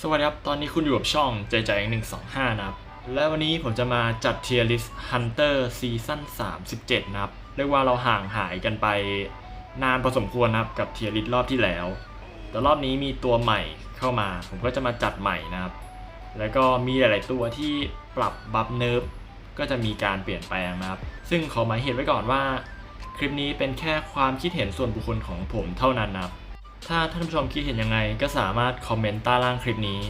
สวัสดีครับ ตอนนี้คุณอยู่กับช่องใจใจ125นะครับ และวันนี้ผมจะมาจัดเทียร์ลิสต์ Hunter ซีซั่น37นะครับเรียกว่าเราห่างหายกันไปนานพอสมควรนะครับกับเทียร์ลิสต์รอบที่แล้ว แต่รอบนี้มีตัวใหม่เข้ามา ผมก็จะมาจัดใหม่นะครับ แล้วก็มีหลายๆตัวที่ปรับบัฟเนิร์ฟก็จะมีการเปลี่ยนแปลงนะครับ ซึ่งขอหมายเหตุไว้ก่อนว่าคลิปนี้เป็นแค่ความคิดเห็นส่วนบุคคลของผมเท่านั้นนะครับ ถ้าท่านผู้ชมคิดเห็นยังไงก็สามารถคอมเมนต์ใต้ล่างคลิปนี้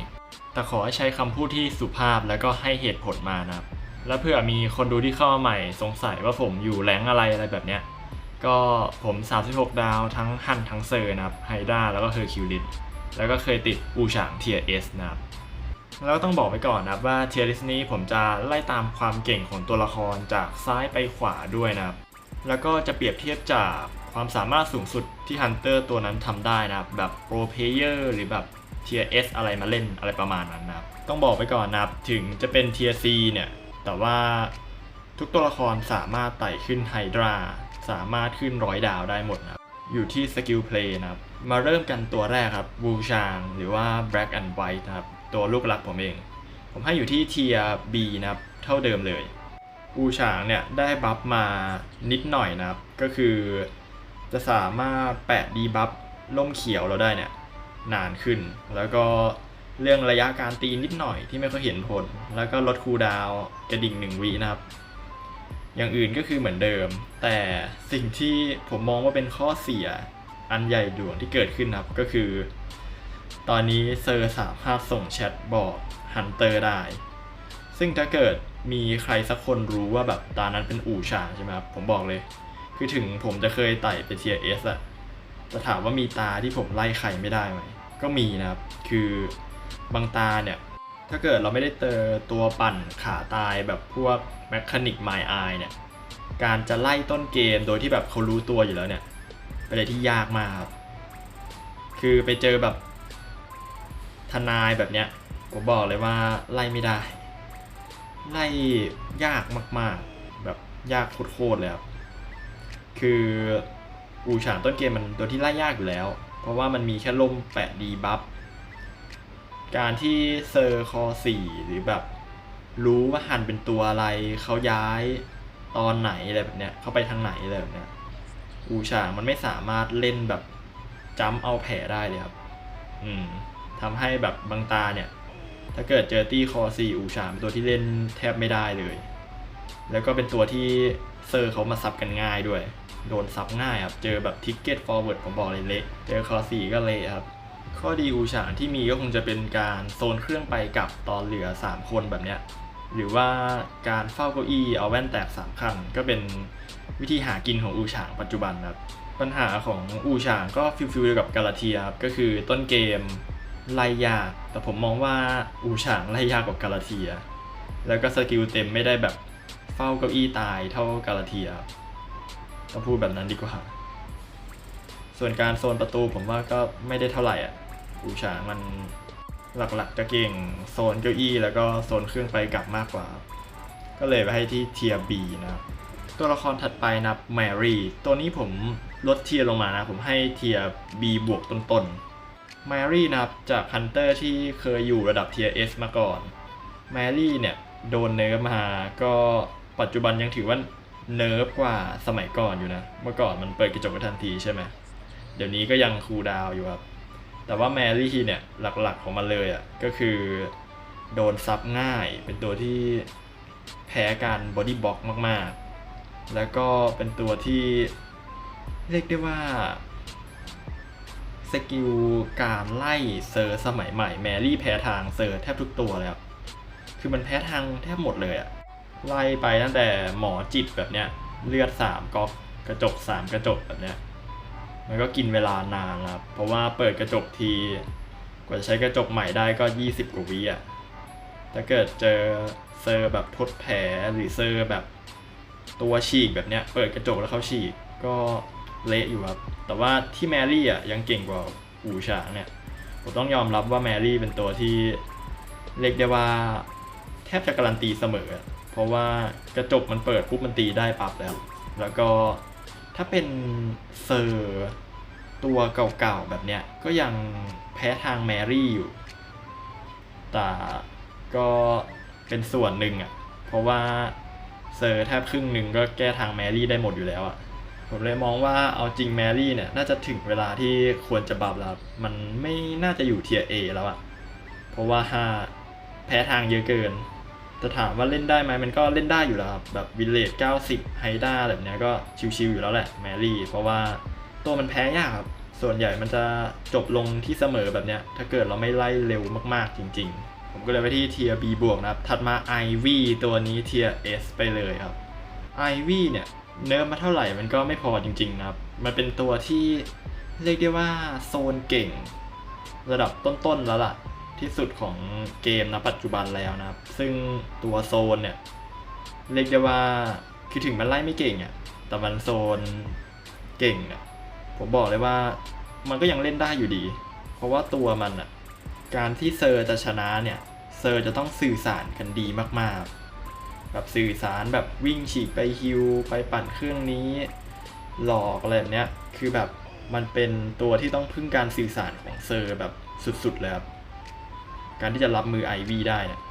แต่ขอให้ใช้คำพูดที่สุภาพและก็ให้เหตุผลมานะครับ และเผื่อมีคนดูที่เข้ามาใหม่สงสัยว่าผมอยู่แรงอะไรแบบเนี้ย ก็ผม36ดาวทั้งฮันทั้งเซอร์นะครับไฮด้าแล้วก็เฮอร์คิวลิสแล้วก็เคยติดอูฉางเทียร์เอสนะครับแล้วก็ต้องบอกไว้ก่อนนะครับว่าเทียร์ลิสนี้ผมจะไล่ตามความเก่งของตัวละครจากซ้ายไปขวาด้วยนะครับแล้วก็จะเปรียบเทียบจากความสามารถสูงสุดที่ฮันเตอร์ตัวนั้นทำได้นะครับแบบโปรเพลเยอร์หรือแบบเทียร์เอสอะไรมาเล่นอะไรประมาณนั้นนะครับต้องบอกไว้ก่อนนะครับถึงจะเป็นเทียร์ซีเนี่ยแต่ว่าทุกตัวละครสามารถไต่ขึ้นไฮดราสามารถขึ้น100 ดาวได้หมดนะครับอยู่ที่สกิลเพลย์นะครับมาเริ่มกันตัวแรกครับวูชางหรือว่า Black and White นะครับตัวลูกรักผมเองผมให้อยู่ที่เทียร์ B นะครับเท่าเดิมเลยอูฉางเนี่ยได้บัฟมานิดหน่อยนะครับก็คือจะสามารถแปะดีบัฟล่มเขียวเราได้เนี่ยนานขึ้นแล้วก็เรื่องระยะการตีนิดหน่อยที่ไม่ค่อยเห็นผลแล้วก็ลดคูลดาวน์กระดิ่ง1 วินะครับอย่างอื่นก็คือเหมือนเดิมแต่สิ่งที่ผมมองว่าเป็นข้อเสียอันใหญ่หลวงที่เกิดขึ้นครับก็คือตอนนี้เซอร์สามารถส่งแชทบอกฮันเตอร์ได้ซึ่งถ้าเกิดมีใครสักคนรู้ว่าแบบตานั้นเป็นอู่ฉางใช่ไหมครับผมบอกเลยคือถึงผมจะเคยไต่ไปเทียร์เอสอะจะถามว่ามีตาที่ผมไล่ใครไม่ได้ไหมก็มีนะครับคือบางตาเนี่ยถ้าเกิดเราไม่ได้เจอตัวปั่นขาตายแบบพวกแมคคานิกไมล์ไอเนี่ยการจะไล่ต้นเกมโดยที่แบบเขารู้ตัวอยู่แล้วเนี่ยเป็นอะไรที่ยากมากครับคือไปเจอแบบทนายแบบเนี้ยผมบอกเลยว่าไล่ไม่ได้ไล่ยากมากๆแบบยากโคตรเลยครับคืออูฉางต้นเกมมันตัวที่ไล่ยากอยู่แล้วเพราะว่ามันมีแค่ล่มแปะดีบัฟการที่เซอร์คอ4หรือแบบรู้ว่าฮันเป็นตัวอะไรเขาย้ายตอนไหนอะไรแบบเนี้ยเขาไปทางไหนอะไรแบบเนี้ยอูฉางมันไม่สามารถเล่นแบบจัมป์เอาแผลได้เลยครับทำให้แบบบางตาเนี่ยถ้าเกิดเจอตี้คอ4อูฉางเป็นตัวที่เล่นแทบไม่ได้เลยแล้วก็เป็นตัวที่เซอร์เขามาซับกันง่ายด้วยโดนซับง่ายครับเจอแบบทิกเก็ตฟอร์เวิร์ดผมบอกเลยเละเจอคอ4ก็เละครับข้อดีอูฉางที่มีก็คงจะเป็นการโซนเครื่องไปกับตอนเหลือ3คนแบบเนี้ยหรือว่าการเฝ้าเก้าอี้เอาแว่นแตก3ขั้นก็เป็นวิธีหากินของอูฉางปัจจุบันครับปัญหาของอูฉางก็ฟิลเดียวกับกาลาเทียครับก็คือต้นเกมไล่ยากแต่ผมมองว่าอูฉางไล่ยากกว่ากาลาเทียแล้วก็สกิลเต็มไม่ได้แบบเฝ้าเก้าอี้ตายเท่ากาลาเทียต้องพูดแบบนั้นดีกว่าส่วนการโซนประตูผมว่าก็ไม่ได้เท่าไหร่อ่ะอูฉางมันหลักๆจะเก่งโซนเก้าอี้แล้วก็โซนเครื่องไปกลับมากกว่าก็เลยไปให้ที่เทียร์ B นะครับตัวละครถัดไปนะแมรี่ตัวนี้ผมลดเทียร์ลงมานะผมให้เทียร์ B บวกต้นๆแมรี่นะครับจากฮันเตอร์ที่เคยอยู่ระดับเทียร์ S มาก่อนแมรี่เนี่ยโดนเนิร์ฟมาก็ปัจจุบันยังถือว่าเนิร์ฟกว่าสมัยก่อนอยู่นะเมื่อก่อนมันเปิดกระจกทันทีใช่ไหมเดี๋ยวนี้ก็ยังคูลดาวน์อยู่ครับแต่ว่าแมรี่เนี่ยหลักๆของมันเลยอ่ะก็คือโดนซับง่ายเป็นตัวที่แพ้การบอดี้บล็อกมากๆแล้วก็เป็นตัวที่เรียกได้ว่าสกิลการไล่เซอร์สมัยใหม่แมรี่แพ้ทางเซอร์แทบทุกตัวเลยครับคือมันแพ้ทางแทบหมดเลยอ่ะไล่ไปตั้งแต่หมอจิตแบบเนี้ยเลือด3ก๊อกกระจก3กระจกแบบเนี้ยมันก็กินเวลานานครับเพราะว่าเปิดกระจกทีกว่าจะใช้กระจกใหม่ได้ก็20กว่าวิอ่ะถ้าเกิดเจอเซอร์แบบทดแผลหรือเซอร์แบบตัวฉีกแบบเนี้ยเปิดกระจกแล้วเขาฉีกก็เละอยู่ครับแต่ว่าที่แมรี่อ่ะยังเก่งกว่าอูฉางเนี่ยผมต้องยอมรับว่าแมรี่เป็นตัวที่เรียกได้ว่าแทบจะการันตีเสมอเพราะว่ากระจกมันเปิดปุ๊บมันตีได้ปั๊บแล้วก็ถ้าเป็นเซอร์ตัวเก่าๆแบบเนี้ยก็ยังแพ้ทางแมรี่อยู่ แต่ก็เป็นส่วนหนึ่งอ่ะเพราะว่าเซอร์แทบครึ่งหนึ่งก็แก้ทางแมรี่ได้หมดอยู่แล้วอ่ะผมเลยมองว่าเอาจริงแมรี่เนี่ยน่าจะถึงเวลาที่ควรจะบัฟแล้วมันไม่น่าจะอยู่เทียร์ A แล้วอ่ะเพราะว่าแพ้ทางเยอะเกินจะถามว่าเล่นได้ไหมมันก็เล่นได้อยู่แล้วครับแบบวิลเลจ90ไฮด้าแบบเนี้ยก็ชิวๆอยู่แล้วแหละแมรี่เพราะว่าตัวมันแพ้ยากครับส่วนใหญ่มันจะจบลงที่เสมอแบบเนี้ยถ้าเกิดเราไม่ไล่เร็วมากๆจริงๆผมก็เลยไปที่เทียร์ B บวกนะครับถัดมา Ivy ตัวนี้เทียร์ S ไปเลยครับ Ivy เนี่ยเนิร์ฟมาเท่าไหร่มันก็ไม่พอจริงๆนะครับมันเป็นตัวที่เรียกได้ว่าโซนเก่งระดับต้นๆแล้วล่ะที่สุดของเกมณปัจจุบันแล้วนะครับซึ่งตัวโซนเนี่ยเรียกได้ว่าคือถึงมันไล่ไม่เก่งอ่ะแต่มันโซนเก่งอ่ะผมบอกเลยว่ามันก็ยังเล่นได้อยู่ดีเพราะว่าตัวมันอ่ะการที่เซอร์จะชนะเนี่ยเซอร์จะต้องสื่อสารกันดีมากๆแบบสื่อสารแบบวิ่งฉีกไปฮิวไปปั่นเครื่องนี้หลอกอะไรแบบเนี้ยคือแบบมันเป็นตัวที่ต้องพึ่งการสื่อสารของเซอร์แบบสุดๆเลยครับการที่จะรับมือ Ivy ได้เนี่ย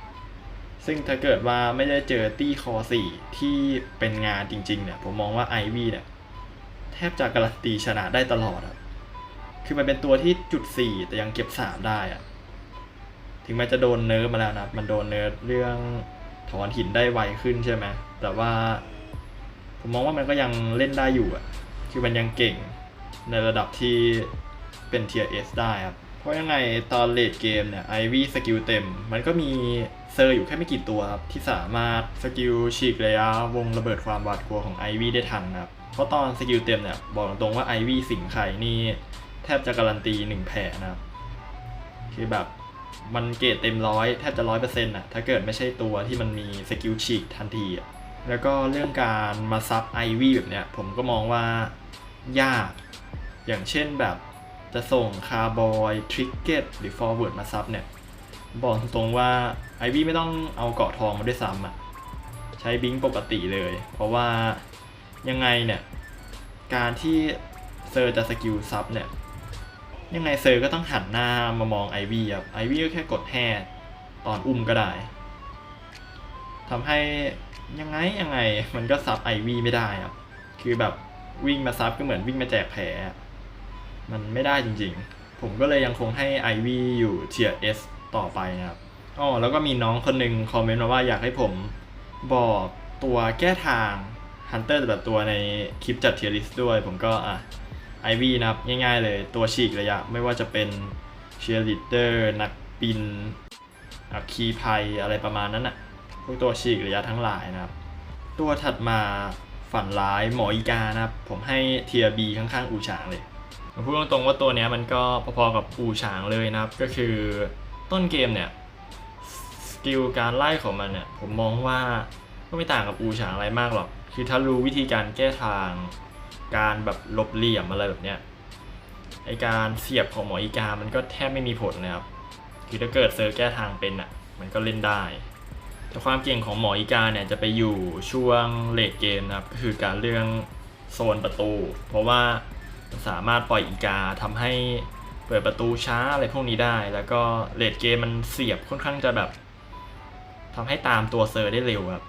ซึ่งถ้าเกิดว่าไม่ได้เจอตี้คอ4ที่เป็นงานจริงๆเนี่ยผมมองว่า Ivy เนี่ยแทบจะการันตีชนะได้ตลอดครับคือมันเป็นตัวที่จุด4แต่ยังเก็บ3ได้อะถึงแม้จะโดนเนิร์ฟมาแล้วนะมันโดนเนิร์ฟเรื่องถอนหินได้ไวขึ้นใช่ไหมแต่ว่าผมมองว่ามันก็ยังเล่นได้อยู่อ่ะคือมันยังเก่งในระดับที่เป็น Tier S ได้ครับเพราะยังไงตอนเลดเกมเนี่ย Ivy สกิลเต็มมันก็มีเซอร์อยู่แค่ไม่กี่ตัวครับที่สามารถสกิลฉีกระยะวงระเบิดความหวาดกลัวของ Ivy ได้ทันนะครับเพราะตอนสกิลเต็มเนี่ยบอกตรงว่า Ivy สิงใครนี่แทบจะการันตี1แผลนะครับคือแบบมันเกรดเต็ม100แทบจะ 100% อ่ะถ้าเกิดไม่ใช่ตัวที่มันมีสกิลฉีกทันทีอ่ะแล้วก็เรื่องการมาซับ Ivy แบบเนี้ยผมก็มองว่ายากอย่างเช่นแบบจะส่งคาร์บอยทริกเก็ตหรือฟอร์เวิร์ดมาซับเนี่ยบอกตรงว่า Ivy ไม่ต้องเอาเกาะทองมาด้วยซ้ำอ่ะใช้บิงปกติเลยเพราะว่ายังไงเนี่ยการที่เซอร์จะสกิลซับเนี่ยยังไงเซอร์ก็ต้องหันหน้ามามอง Ivy ครับ Ivy ก็แค่กดแห่ตอนอุ้มก็ได้ทำให้ยังไงมันก็ซับ Ivy ไม่ได้ครับคือแบบวิ่งมาซับก็เหมือนวิ่งมาแจกแผลมันไม่ได้จริงๆผมก็เลยยังคงให้ Ivy อยู่ Tier S ต่อไปนะครับแล้วก็มีน้องคนหนึ่งคอมเมนต์มาว่าอยากให้ผมบอกตัวแก้ทาง Hunter แต่ละตัวในคลิปจัด Tier List ด้วยผมก็Ivy นะครับง่ายๆเลยตัวฉีกระยะไม่ว่าจะเป็น Cheerleader นักบินอัคคีภัยอะไรประมาณนั้นน่ะพวกตัวฉีกระยะทั้งหลายนะครับตัวถัดมาฝันร้ายหมออีกานะครับผมให้ Tier B ข้างๆอูฉางเลยผมพูดตรงๆว่าตัวนี้มันก็พอๆกับอูฉางเลยนะครับก็คือต้นเกมเนี่ยสกิลการไล่ของมันเนี่ยผมมองว่าก็ไม่ต่างกับอูฉางอะไรมากหรอกคือถ้ารู้วิธีการแก้ทางการแบบหลบเหลี่ยมอะไรแบบเนี้ยไอการเสียบของหมออีกามันก็แทบไม่มีผลนะครับคือถ้าเกิดเซอร์แก้ทางเป็นอ่ะมันก็เล่นได้แต่ความเก่งของหมออีกาเนี่ยจะไปอยู่ช่วงเลทเกมนะครับก็คือการเรื่องโซนประตูเพราะว่าสามารถปล่อยอีกาทำให้เปิดประตูช้าอะไรพวกนี้ได้แล้วก็เลทเกมมันเสียบค่อนข้างจะแบบทำให้ตามตัวเซอร์ได้เร็วครับ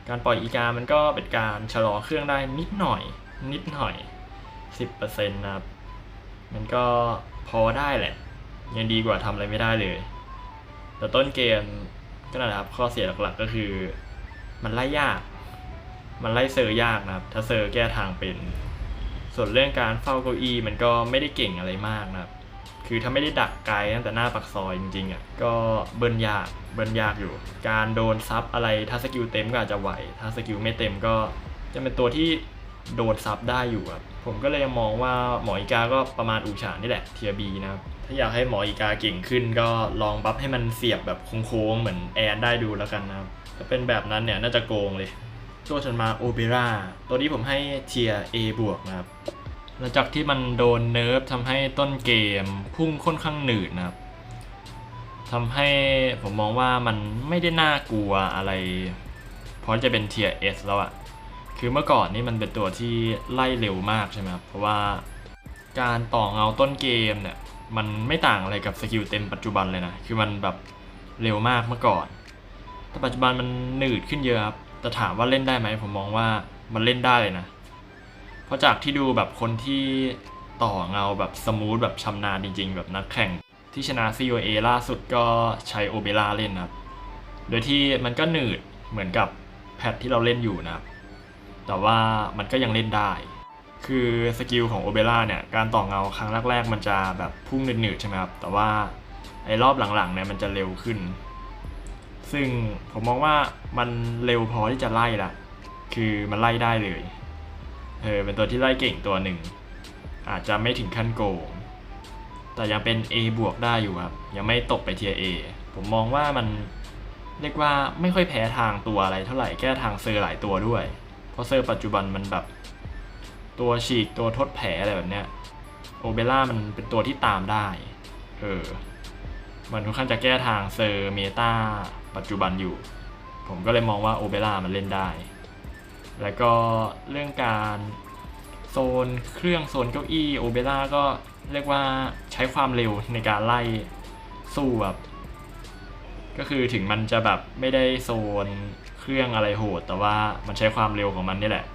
การปล่อยอีกามันก็เป็นการชะลอเครื่องได้นิดหน่อย 10% นะครับมันก็พอได้แหละยังดีกว่าทำอะไรไม่ได้เลยแต่ต้นเกมก็นั่นแหละครับข้อเสียหลักๆก็คือมันไล่ยากมันไล่เซอร์ยากนะครับถ้าเซอร์แก้ทางเป็นส่วนเรื่องการเฝ้าเก้าอี้มันก็ไม่ได้เก่งอะไรมากนะครับคือถ้าไม่ได้ดักไกลตั้งแต่หน้าปากซอยจริงๆอ่ะก็เบิร์นยากอยู่การโดนซับอะไรถ้าสกิลเต็มก็อาจจะไหวถ้าสกิลไม่เต็มก็จะเป็นตัวที่โดนซับได้อยู่ครับผมก็เลยยังมองว่าหมออีกาก็ประมาณอูฉางนี่แหละเทียบีนะครับถ้าอยากให้หมออีกาเก่งขึ้นก็ลองบัฟให้มันเสียบแบบโค้งๆเหมือนแอนได้ดูแล้วกันนะครับถ้าเป็นแบบนั้นเนี่ยน่าจะโกงเลยตัวถัดมาโอเปร่าตัวนี้ผมให้เทีย A บวกนะครับหลังจากที่มันโดนเนิร์ฟทำให้ต้นเกมพุ่งค่อนข้างหนืดนะครับทำให้ผมมองว่ามันไม่ได้น่ากลัวอะไรเพราะจะเป็นเทีย S แล้วอะคือเมื่อก่อนนี่มันเป็นตัวที่ไล่เร็วมากใช่ไหมครับเพราะว่าการต่อเงาต้นเกมเนี่ย มันไม่ต่างอะไรกับสกิลเต็มปัจจุบันเลยนะคือมันแบบเร็วมากเมื่อก่อนแต่ปัจจุบันมันหนืดขึ้นเยอะครับแต่ถามว่าเล่นได้ไหมผมมองว่ามันเล่นได้เลยนะเพราะจากที่ดูแบบคนที่ต่อเงาแบบสมูทแบบชำนาญจริงๆแบบนักแข่งที่ชนะ COA ล่าสุดก็ใช้โอเบร่าเล่นนะครับโดยที่มันก็หนืดเหมือนกับแพทที่เราเล่นอยู่นะครับแต่ว่ามันก็ยังเล่นได้คือสกิลของโอเบร่าเนี่ยการต่อเงาครั้งแรกๆมันจะแบบพุ่งหนืดๆใช่ไหมครับแต่ว่าไอ้รอบหลังๆเนี่ยมันจะเร็วขึ้นซึ่งผมมองว่ามันเร็วพอที่จะไล่ละคือมันไล่ได้เลยเป็นตัวที่ไล่เก่งตัวหนึ่งอาจจะไม่ถึงขั้นโกงแต่ยังเป็น A บวกได้อยู่ครับยังไม่ตกไปเทียร์ A ผมมองว่ามันเรียกว่าไม่ค่อยแพ้ทางตัวอะไรเท่าไหร่แก้ทางเซอร์หลายตัวด้วยเพราะเซอร์ปัจจุบันมันแบบตัวฉีกตัวทดแผลอะไรแบบเนี้ยโอเบร่ามันเป็นตัวที่ตามได้มันค่อนข้างจะแก้ทางเซอร์เมตาปัจจุบันอยู่ผมก็เลยมองว่าโอเบร่ามันเล่นได้แล้วก็เรื่องการโซนเครื่องโซนเก้าอี้โอเบร่าก็เรียกว่าใช้ความเร็วในการไล่สู้แบบก็คือถึงมันจะแบบไม่ได้โซนเครื่องอะไรโหดแต่ว่ามันใช้ความเร็วของมันนี่แหละ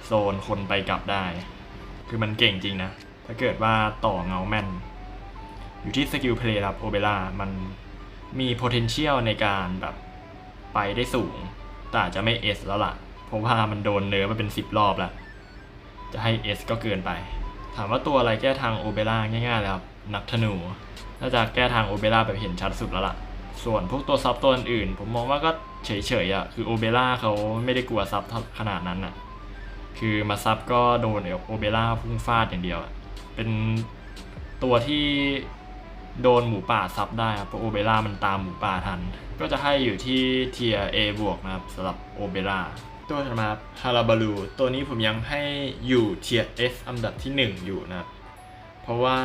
โซนคนไปกลับได้คือมันเก่งจริงนะถ้าเกิดว่าต่อเงาแม่นอยู่ที่สกิลเพลย์ครับโอเบร่ามันมี potential ในการแบบไปได้สูงแต่อาจจะไม่ S แล้วล่ะเพราะว่ามันโดนเนิร์ฟมาเป็น10 รอบแล้วจะให้ S ก็เกินไปถามว่าตัวอะไรแก้ทางโอเบร่าง่ายๆเลยครับนักธนูน่าจะแก้ทางโอเบร่าแบบเห็นชัดสุดแล้วล่ะส่วนพวกตัวซับตัวอื่นผมมองว่าก็เฉยๆอ่ะคือโอเบร่าเขาไม่ได้กลัวซับขนาดนั้นอ่ะคือมาซับก็โดนโอเบร่าพุ่งฟาดอย่างเดียวเป็นตัวที่โดนหมูป่าซับได้ครับเพราะโอเบร่ามันตามหมูป่าทันก็จะให้อยู่ที่เทียร์ A บวกนะครับสำหรับโอเบร่าตัวถัดมาฮาราบารูตัวนี้ผมยังให้อยู่เทียร์ S อันดับที่ 1อยู่นะครับเพราะว่า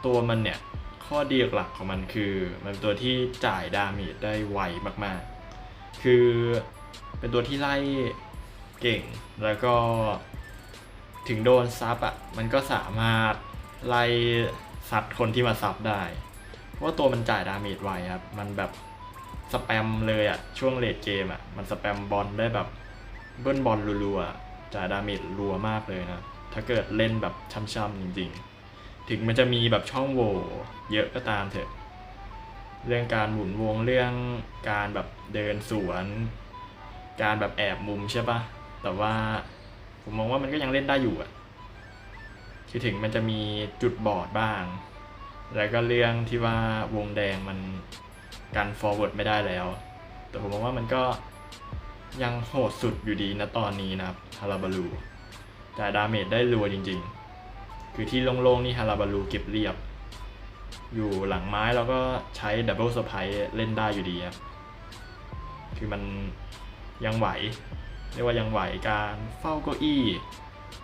ตัวมันเนี่ยข้อดีหลักของมันคือมันเป็นตัวที่จ่ายดาเมจได้ไวมากๆคือเป็นตัวที่ไล่เก่งแล้วก็ถึงโดนซับอ่ะมันก็สามารถไล่ซัดคนที่มาซับได้เพราะว่าตัวมันจ่ายดาเมจไวครับมันแบบสแปมเลยอ่ะช่วงเลดเกมอ่ะมันสแปมบอลได้แบบเบิ้ลบอลรัวๆจ่ายดาเมจรัวมากเลยนะถ้าเกิดเล่นแบบช่ำๆจริงๆถึงมันจะมีแบบช่องโหว่เยอะก็ตามเถอะเรื่องการหมุนวงเรื่องการแบบเดินสวนการแบบแอบมุมใช่ปะแต่ว่าผมมองว่ามันก็ยังเล่นได้อยู่อ่ะคือถึงมันจะมีจุดบอดบ้างแล้วก็เรื่องที่ว่าวงแดงมันกันฟอร์เวิร์ดไม่ได้แล้วแต่ผมมองว่ามันก็ยังโหดสุดอยู่ดีนะตอนนี้นะครับฮาราบารูจ่ายดาเมจได้รัวจริงๆคือที่โล่งๆนี่ฮาราบารูเก็บเรียบอยู่หลังไม้แล้วก็ใช้ดับเบิลเซอร์ไพรส์เล่นได้อยู่ดีครับคือมันยังไหวเรียกว่ายังไหวการเฝ้าเก้าอี้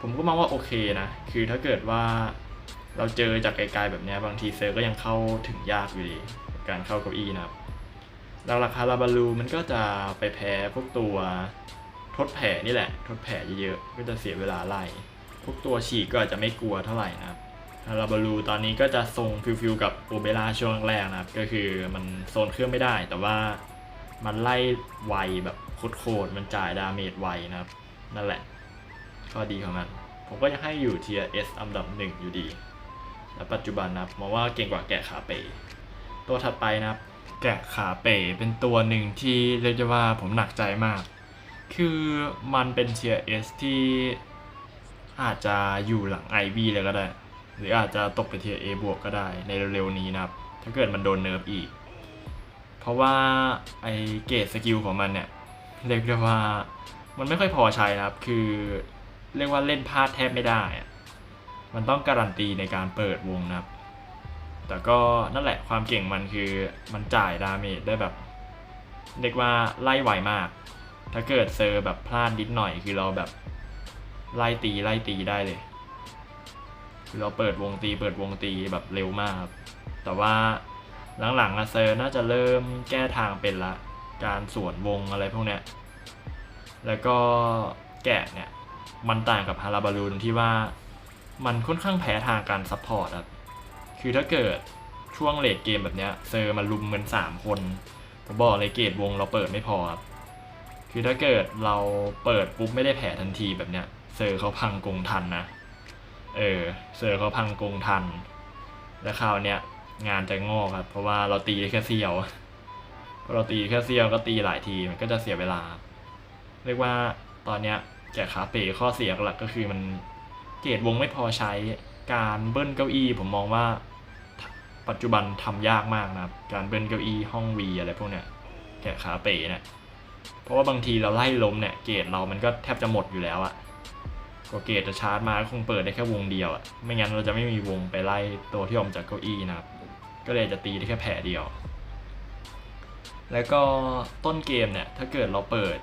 ผมก็มองว่าโอเคนะคือถ้าเกิดว่าเราเจอจากไกลๆแบบนี้บางทีเซอร์ก็ยังเข้าถึงยากอยู่ดีการเข้าเก้าอี้นะครับหลักๆฮาราบารูมันก็จะไปแพ้พวกตัวทดแผลนี่แหละทดแผลเยอะๆก็จะเสียเวลาไล่พวกตัวฉีกก็อาจจะไม่กลัวเท่าไหร่นะครับฮาราบารูตอนนี้ก็จะทรงฟิวๆกับโอเบร่าช่วงแรกนะครับก็คือมันโซนเครื่องไม่ได้แต่ว่ามันไล่ไวแบบโคตรมันจ่ายดาเมจไวนะครับนั่นแหละข้อดีของมันผมก็ยังให้อยู่เทียร์ S อันดับ 1อยู่ดีและปัจจุบันนะครับมองว่าเก่งกว่าแกะขาเป๋ตัวถัดไปนะครับแกะขาเป๋เป็นตัวหนึ่งที่เรียกได้ว่าผมหนักใจมากคือมันเป็นเทียร์ S ที่อาจจะอยู่หลัง IV เลยก็ได้หรืออาจจะตกไปเทียร์ A บวกก็ได้ในเร็วๆนี้นะครับถ้าเกิดมันโดนเนิร์ฟอีกเพราะว่าไอเกรดสกิลของมันเนี่ยเรียกได้ว่ามันไม่ค่อยพอใช้นะครับคือเรียกว่าเล่นพลาดแทบไม่ได้มันต้องการันตีในการเปิดวงนะครับแต่ก็นั่นแหละความเก่งมันคือมันจ่ายดาเมจได้แบบเรียกว่าไล่ไวมากถ้าเกิดเซอร์แบบพลาดนิดหน่อยคือเราแบบไล่ตีได้เลยคือเราเปิดวงตีแบบเร็วมากแต่ว่าหลังๆเซอร์น่าจะเริ่มแก้ทางเป็นละการสวนวงอะไรพวกเนี้ยแล้วก็แกะเนี่ยมันต่างกับฮาราบารูนที่ว่ามันค่อนข้างแพ้ทางการซัพพอร์ตครับคือถ้าเกิด ช่วงเลทเกมแบบเนี้ยเซอร์มาลุมกัน3 คนผมบอกเลยเกรดวงเราเปิดไม่พอครับคือถ้าเกิดเราเปิดปุ๊บไม่ได้แผลทันทีแบบเนี้ยเซอร์เขาพังกงทันนะเซอร์เขาพังกงทันแล้วคราวเนี้ยงานจะงอกครับเพราะว่าเราตีได้แค่เสี้ยวพอเราตีแค่เสี้ยวก็ตีหลายทีมันก็จะเสียเวลาเรียกว่าตอนเนี้ยแกะขาเป๋ข้อเสียหลักก็คือมันเกรดวงไม่พอใช้การเบิ้ลเก้าอี้ผมมองว่าปัจจุบันทำยากมากนะครับการเบิ้ลเก้าอี้ห้องวีอะไรพวกเนี้ยแกะขาเป๋เนี่ยเพราะว่าบางทีเราไล่ล้มเนี่ยเกรดเรามันก็แทบจะหมดอยู่แล้วอะก็เกรดจะชาร์จมาคงเปิดได้แค่วงเดียวอะไม่งั้นเราจะไม่มีวงไปไล่ตัวที่ออกจากเก้าอี้นะครับก็เลยจะตีได้แค่แผลเดียวแล้วก็ต้นเกมเนี่ยถ้าเกิดเราเปิด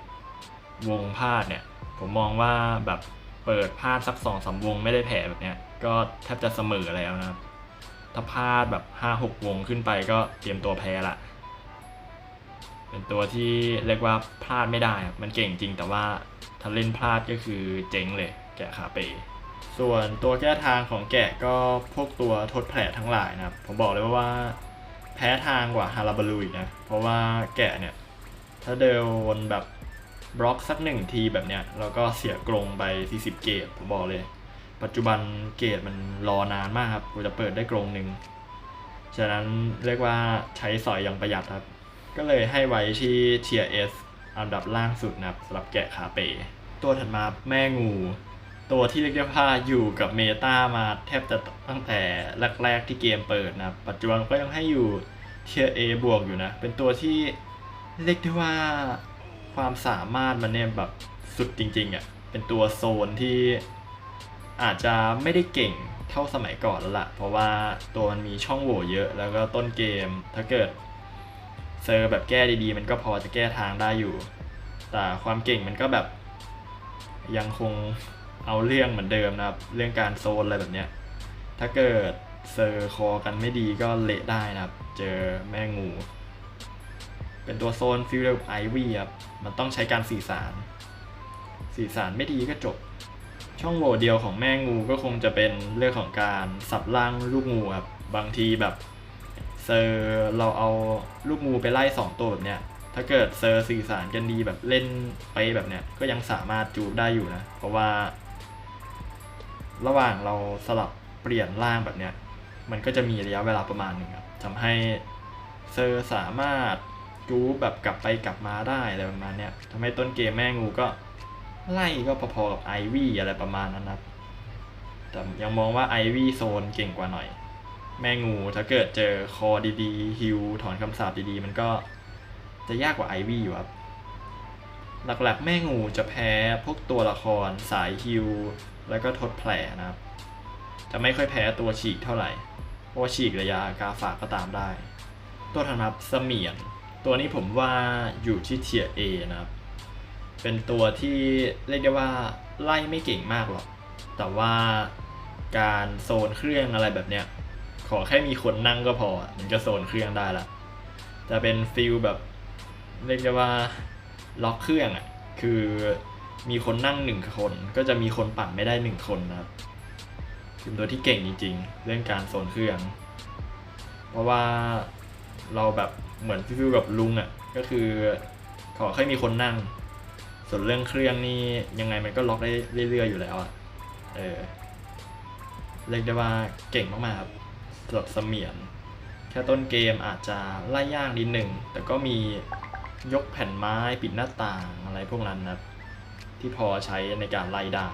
วงพลาดเนี่ยผมมองว่าแบบเปิดพลาดสัก2-3 วงไม่ได้แผลแบบเนี้ยก็แทบจะเสมอแล้วนะครับถ้าพลาดแบบ5-6 วงขึ้นไปก็เตรียมตัวแพ้ละเป็นตัวที่เรียกว่าพลาดไม่ได้มันเก่งจริงแต่ว่าถ้าเล่นพลาดก็คือเจ๊งเลยแกะขาเป๋ส่วนตัวแก้ทางของแกะก็พวกตัวทดแผลทั้งหลายนะครับผมบอกเลยว่าแพ้ทางกว่าฮาราบารูอีกนะเพราะว่าแกะเนี่ยถ้าเดินแบบบล็อกสัก1 ทีแบบเนี้ยแล้วก็เสียกรงไป40 เกตผมบอกเลยปัจจุบันเกตมันรอนานมากครับกูจะเปิดได้กรงหนึ่งฉะนั้นเรียกว่าใช้สอยอย่างประหยัดครับก็เลยให้ไว้ที่เทียร์ S อันดับล่างสุดนะครับสำหรับแกะขาเป๋ตัวถัดมาแม่งูตัวที่เรียกได้ว่าอยู่กับเมตามาแทบจะตั้งแต่แรกๆที่เกมเปิดนะปัจจุบันก็ยังให้อยู่เทียร์ A บวกอยู่นะเป็นตัวที่เรียกได้ว่าความสามารถมันเนี่ยแบบสุดจริงๆอ่ะเป็นตัวโซนที่อาจจะไม่ได้เก่งเท่าสมัยก่อนแล้วล่ะเพราะว่าตัวมันมีช่องโหว่เยอะแล้วก็ต้นเกมถ้าเกิดเซอร์แบบแก้ดีๆมันก็พอจะแก้ทางได้อยู่แต่ความเก่งมันก็แบบยังคงเอาเรื่องเหมือนเดิมนะครับเรื่องการโซนอะไรแบบเนี้ยถ้าเกิดเซอร์คอกันไม่ดีก็เละได้นะครับเจอแม่งูเป็นตัวโซนฟิลเลอร์ไอวี่ครับมันต้องใช้การสื่อสารไม่ดีก็จบช่องโหว่เดียวของแม่งูก็คงจะเป็นเรื่องของการสับล่างลูกงูครับบางทีแบบเซอร์เราเอาลูกงูไปไล่2 ตัวแบบเนี้ยถ้าเกิดเซอร์สื่อสารกันดีแบบเล่นไปแบบเนี้ยก็ยังสามารถจูบได้อยู่นะเพราะว่าระหว่างเราสลับเปลี่ยนล่างแบบเนี้ยมันก็จะมีระยะเวลาประมาณหนึ่งครับทำให้เซอร์สามารถจูบแบบกลับไปกลับมาได้อะไรประมาณเนี้ยทำให้ต้นเกมแม่งูก็ไล่ก็พอๆกับไอวี่อะไรประมาณนั้นนะแต่ยังมองว่าไอวี่โซนเก่งกว่าหน่อยแม่งูถ้าเกิดเจอคอดีๆฮิวถอนคำสาปดีๆมันก็จะยากกว่าไอวี่อยู่ครับหลักๆแม่งูจะแพ้พวกตัวละครสายฮิวแล้วก็ทดแผลนะครับจะไม่ค่อยแพ้ตัวฉีกเท่าไหร่เพราะว่าฉีกระยะกาฝากก็ตามได้ตัวถัดมาเสมียนตัวนี้ผมว่าอยู่ที่เทียร์ A นะครับเป็นตัวที่เรียกได้ว่าไล่ไม่เก่งมากหรอกแต่ว่าการโซนเครื่องอะไรแบบเนี้ยขอแค่มีคนนั่งก็พอมันจะโซนเครื่องได้ละจะเป็นฟิลแบบเรียกได้ว่าล็อกเครื่องอ่ะคือมีคนนั่ง1 คนก็จะมีคนปั่นไม่ได้1 คนนะครับเป็นตัวที่เก่งจริงๆเรื่องการโซนเครื่องเพราะว่าเราแบบเหมือนฟิลกับลุงอ่ะก็คือขอแค่มีคนนั่งส่วนเรื่องเครื่องนี่ยังไงมันก็ล็อกได้เรื่อยๆอยู่แล้วอ่ะเรียกได้ว่าเก่งมากๆครับสำหรับเสมียนแค่ต้นเกมอาจจะไล่ยากนิดหนึ่งแต่ก็มียกแผ่นไม้ปิดหน้าต่างอะไรพวกนั้นนะที่พอใช้ในการไล่ได้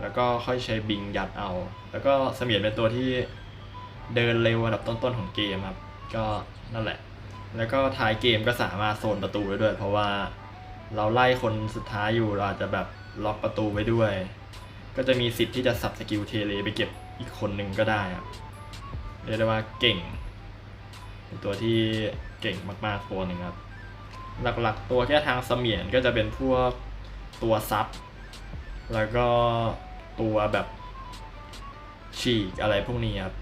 แล้วก็ค่อยใช้บิงยัดเอาแล้วก็เสมียนเป็นตัวที่เดินเร็วอันดับต้นๆของเกมครับก็นั่นแหละแล้วก็ท้ายเกมก็สามารถโซนประตูได้ด้วยเพราะว่าเราไล่คนสุดท้ายอยู่เราอาจจะแบบล็อกประตูไว้ด้วยก็จะมีสิทธิ์ที่จะสับสกิลเทเลไปเก็บอีกคนหนึ่งก็ได้ครับเรียกได้ว่าเก่งเป็นตัวที่เก่งมากๆตัวหนึ่งครับหลักๆตัวแค่ทางเสมียนก็จะเป็นพวกตัวซับแล้วก็ตัวแบบฉีกอะไรพวกนี้ครับ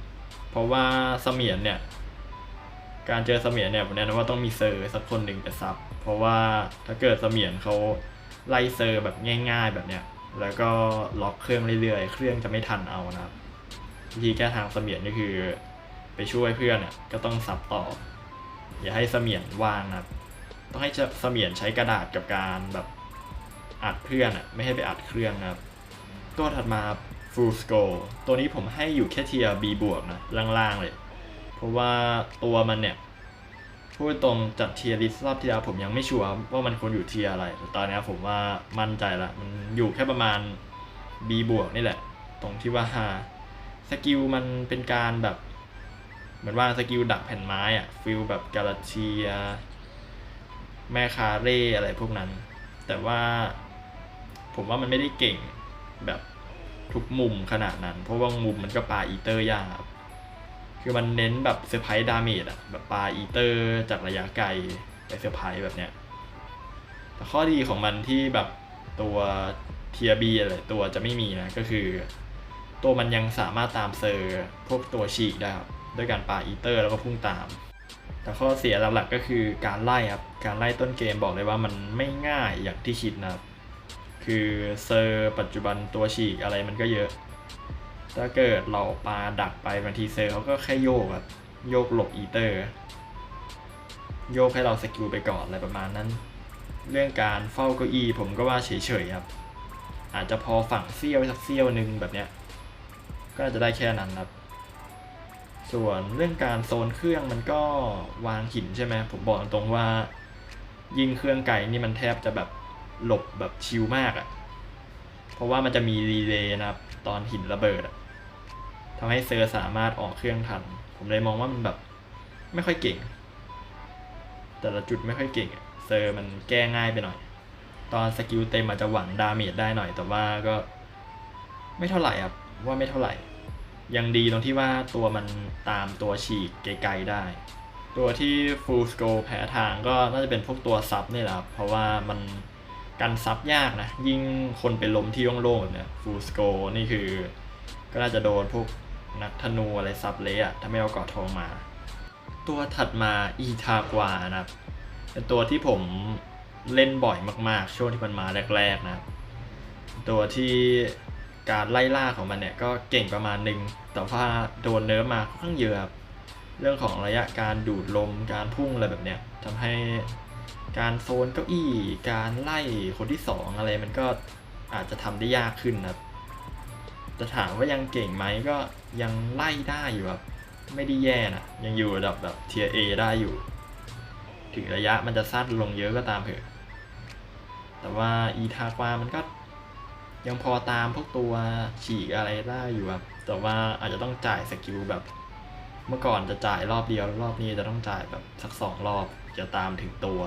เพราะว่าเสมียนเนี่ยการเจอเสมียนเนี่ยผมแนะนำว่าต้องมีเซอร์สักคนหนึ่งเป็นซับเพราะว่าถ้าเกิดเสมียนเขาไล่เซอร์แบบง่ายๆแบบเนี้ยแล้วก็ล็อกเครื่องเรื่อยๆเครื่องจะไม่ทันเอานะครับวิธีแก้ทางเสมียนก็คือไป ไปช่วยเพื่อนเนี่ยก็ต้องซับต่ออย่าให้เสมียนวางนะครับต้องให้เสมียนใช้กระดาษกับการแบบอัดเพื่อนไม่ให้ไปอัดเครื่องนะครับตัวถัดมา Full Scroll ตัวนี้ผมให้อยู่แค่เทียร์ B บวกนะล่างๆเลยเพราะว่าตัวมันเนี่ยพูดตรงจัดเทียร์ลิสต์รอบที่แล้วผมยังไม่ชัวร์ว่ามันควรอยู่เทียร์อะไรแต่ตอนนี้ผมว่ามั่นใจละมันอยู่แค่ประมาณ B บวกนี่แหละตรงที่ว่าสกิลมันเป็นการแบบเหมือนว่าสกิลดักแผ่นไม้ฟิลแบบกาลาเทียแม่คาเร่อะไรพวกนั้นแต่ว่าผมว่ามันไม่ได้เก่งแบบทุกมุมขนาดนั้นเพราะว่ามุมมันก็ปาอีเตอร์ยากครับคือมันเน้นแบบเซอร์ไพรส์ดาเมจแบบปาอีเตอร์จากระยะไกลไปเซอร์ไพรส์แบบเนี้ยแต่ข้อดีของมันที่แบบตัวเทียบีอะไรตัวจะไม่มีนะก็คือตัวมันยังสามารถตามเซอร์พวกตัวฉีกได้ครับด้วยการปาอีเตอร์แล้วก็พุ่งตามแต่ข้อเสียหลักๆก็คือการไล่ครับการไล่ต้นเกมบอกเลยว่ามันไม่ง่ายอย่างที่คิดนะครับคือเซอร์ปัจจุบันตัวฉีกอะไรมันก็เยอะถ้าเกิดเราปาดักไปบางทีเซอร์เขาก็แค่โยกครับโยกหลบอีเตอร์โยกให้เราสกิลไปก่อนอะไรประมาณนั้นเรื่องการเฝ้าเก้าอี้ผมก็ว่าเฉยๆครับอาจจะพอฝั่งเซี่ยวสักเซี่ยวนึงแบบเนี้ยก็จะได้แค่นั้นครับส่วนเรื่องการโซนเครื่องมันก็วางหินใช่ไหมผมบอกตรงว่ายิงเครื่องไก่นี่มันแทบจะแบบหลบแบบชิลมากเพราะว่ามันจะมีรีเลย์นะครับตอนหินระเบิดทำให้เซอร์สามารถออกเครื่องทันผมเลยมองว่ามันแบบไม่ค่อยเก่งแต่ละจุดไม่ค่อยเก่งเซอร์มันแก้ง่ายไปหน่อยตอนสกิลเต็มอาจจะหวังดาเมจได้หน่อยแต่ว่าก็ไม่เท่าไหร่ครับว่าไม่เท่าไหร่ยังดีตรงที่ว่าตัวมันตามตัวฉีกไกลๆได้ตัวที่ Full Scroll แพ้ทางก็น่าจะเป็นพวกตัวซับนี่แหละครับเพราะว่ามันกันซับยากนะยิ่งคนไปล้มที่โล่งๆแบบเนี้ย Full Scroll นี่คือก็น่าจะโดนพวกนักธนูอะไรซับเละถ้าไม่เอาเกราะทองมาตัวถัดมาอีทากวานะครับเป็นตัวที่ผมเล่นบ่อยมากๆช่วงที่มันมาแรกๆนะครับตัวที่การไล่ล่าของมันเนี่ยก็เก่งประมาณนึงแต่ว่าโดนเนิร์ฟมาค่อนข้างเยอะครับเรื่องของระยะการดูดลมการพุ่งอะไรแบบเนี้ยทำให้การโซนเก้าอี้การไล่คนที่2อะไรมันก็อาจจะทำได้ยากขึ้นครับจะถามว่ายังเก่งไหมก็ยังไล่ได้อยู่ครับไม่ได้แย่นะยังอยู่ระดับแบบเทียร์ A ได้อยู่ถึงระยะมันจะสั้นลงเยอะก็ตามเถอะแต่ว่าอีทากวามันก็ยังพอตามพวกตัวฉีกอะไรได้อยู่ครับแต่ว่าอาจจะต้องจ่ายสกิลแบบเมื่อก่อนจะจ่ายรอบเดียวรอบนี้จะต้องจ่ายแบบสัก2 รอบจะตามถึงตัว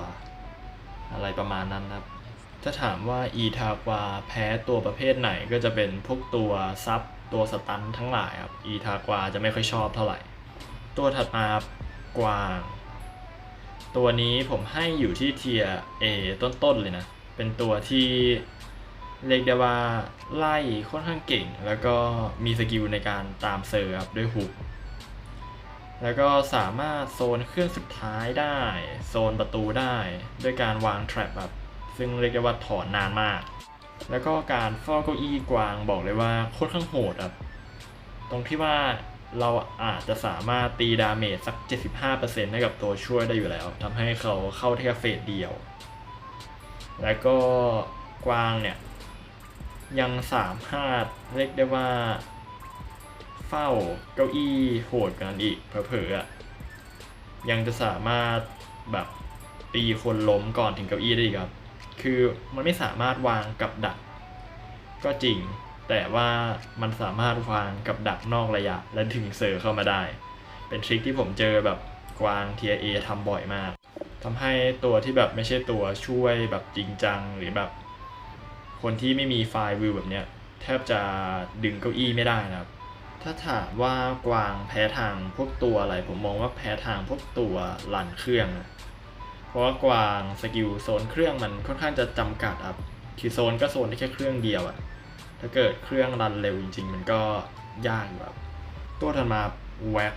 อะไรประมาณนั้นครับถ้าถามว่าอีทากวาแพ้ตัวประเภทไหนก็จะเป็นพวกตัวซับตัวสตันทั้งหลายครับอีทากวาจะไม่ค่อยชอบเท่าไหร่ตัวถัดมากวางตัวนี้ผมให้อยู่ที่เทียร์ A ต้นๆเลยนะเป็นตัวที่เรียกได้ว่าไล่ค่อนข้างเก่งแล้วก็มีสกิลในการตามเซอร์ครับด้วยฮุกแล้วก็สามารถโซนเครื่องสุดท้ายได้โซนประตูได้ด้วยการวางแทร็ปแบบซึ่งเรียกได้ว่าถอนนานมากแล้วก็การเฝ้าเก้าอี้กวางบอกเลยว่าค่อนข้างโหดครับตรงที่ว่าเราอาจจะสามารถตีดาเมจสัก 75% ให้กับตัวช่วยได้อยู่แล้วทำให้เขาเข้าแค่เฟสเดียวแล้วก็กวางเนี่ยยังสามารถเรียกได้ว่าเฝ้าเก้าอี้โหดกันอีกเผลอๆยังจะสามารถแบบตีคนล้มก่อนถึงเก้าอี้ได้อีกครับคือมันไม่สามารถวางกับดักก็จริงแต่ว่ามันสามารถวางกับดักนอกระยะและถึงเซอร์เข้ามาได้เป็นทริคที่ผมเจอแบบกวางเทียร์ A ทำบ่อยมากทำให้ตัวที่แบบไม่ใช่ตัวช่วยแบบจริงจังหรือแบบคนที่ไม่มีไฟล์วิวแบบเนี้ยแทบจะดึงเก้าอี้ไม่ได้นะครับถ้าถามว่ากวางแพ้ทางพวกตัวอะไรผมมองว่าแพ้ทางพวกตัวลันเครื่องเพราะว่ากวางสกิลโซนเครื่องมันค่อนข้างจะจำกัดครับคือโซนก็โซนได้แค่เครื่องเดียวถ้าเกิดเครื่องรันเร็วจริงๆมันก็ยากแบบตัวถัดมาแว็ก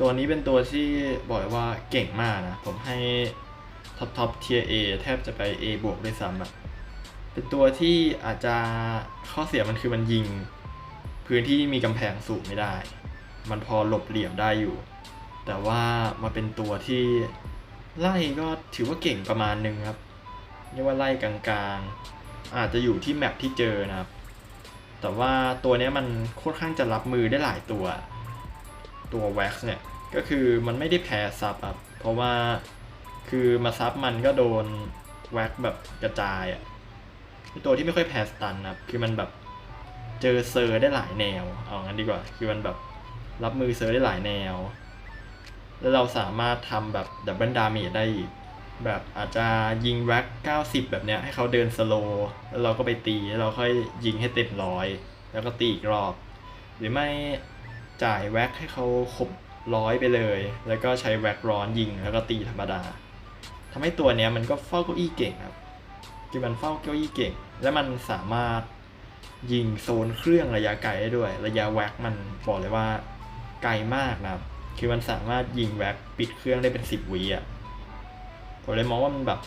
ตัวนี้เป็นตัวที่บอกว่าเก่งมากนะผมให้ท็อปเทียร์ A แทบจะไป A บวกด้วยซ้ำเป็นตัวที่อาจจะข้อเสียมันคือมันยิงพื้นที่มีกำแพงสูงไม่ได้มันพอหลบเหลี่ยมได้อยู่ แต่ว่ามาเป็นตัวที่ไล่ก็ถือว่าเก่งประมาณนึงครับเรียกว่าไล่กลางๆอาจจะอยู่ที่แมปที่เจอนะครับแต่ว่าตัวนี้มันค่อนข้างจะรับมือได้หลายตัวแว็กซ์เนี่ยก็คือมันไม่ได้แพ้ซับครับเพราะว่าคือมาซับมันก็โดนแว็กแบบกระจายอ่ะเป็นตัวที่ไม่ค่อยแพ้สตันครับคือมันแบบเจอเซอร์ได้หลายแนวเอางั้นดีกว่าคือมันแบบรับมือเซอร์ได้หลายแนวแล้วเราสามารถทำแบบดับเบิลดาเมจได้อีกแบบอาจจะยิงแว็ก90แบบเนี้ยให้เขาเดินสโลว์แล้วเราก็ไปตีแล้วเราค่อยยิงให้เต็ม100แล้วก็ตีอีกรอบหรือไม่จ่ายแว็กให้เขาครบ100ไปเลยแล้วก็ใช้แว็กร้อนยิงแล้วก็ตีธรรมดาทำให้ตัวเนี้ยมันก็เฝ้าเก้าอี้เก่งครับคือมันเฝ้าเก้าอี้เก่งและมันสามารถยิงโซนเครื่องระยะไกลได้ด้วยระยะแว็กมันบอกเลยว่าไกลมากนะครับคือมันสามารถยิงแว็กปิดเครื่องได้เป็น10 วิอ่ะผมเลยมองว่ามันแบบ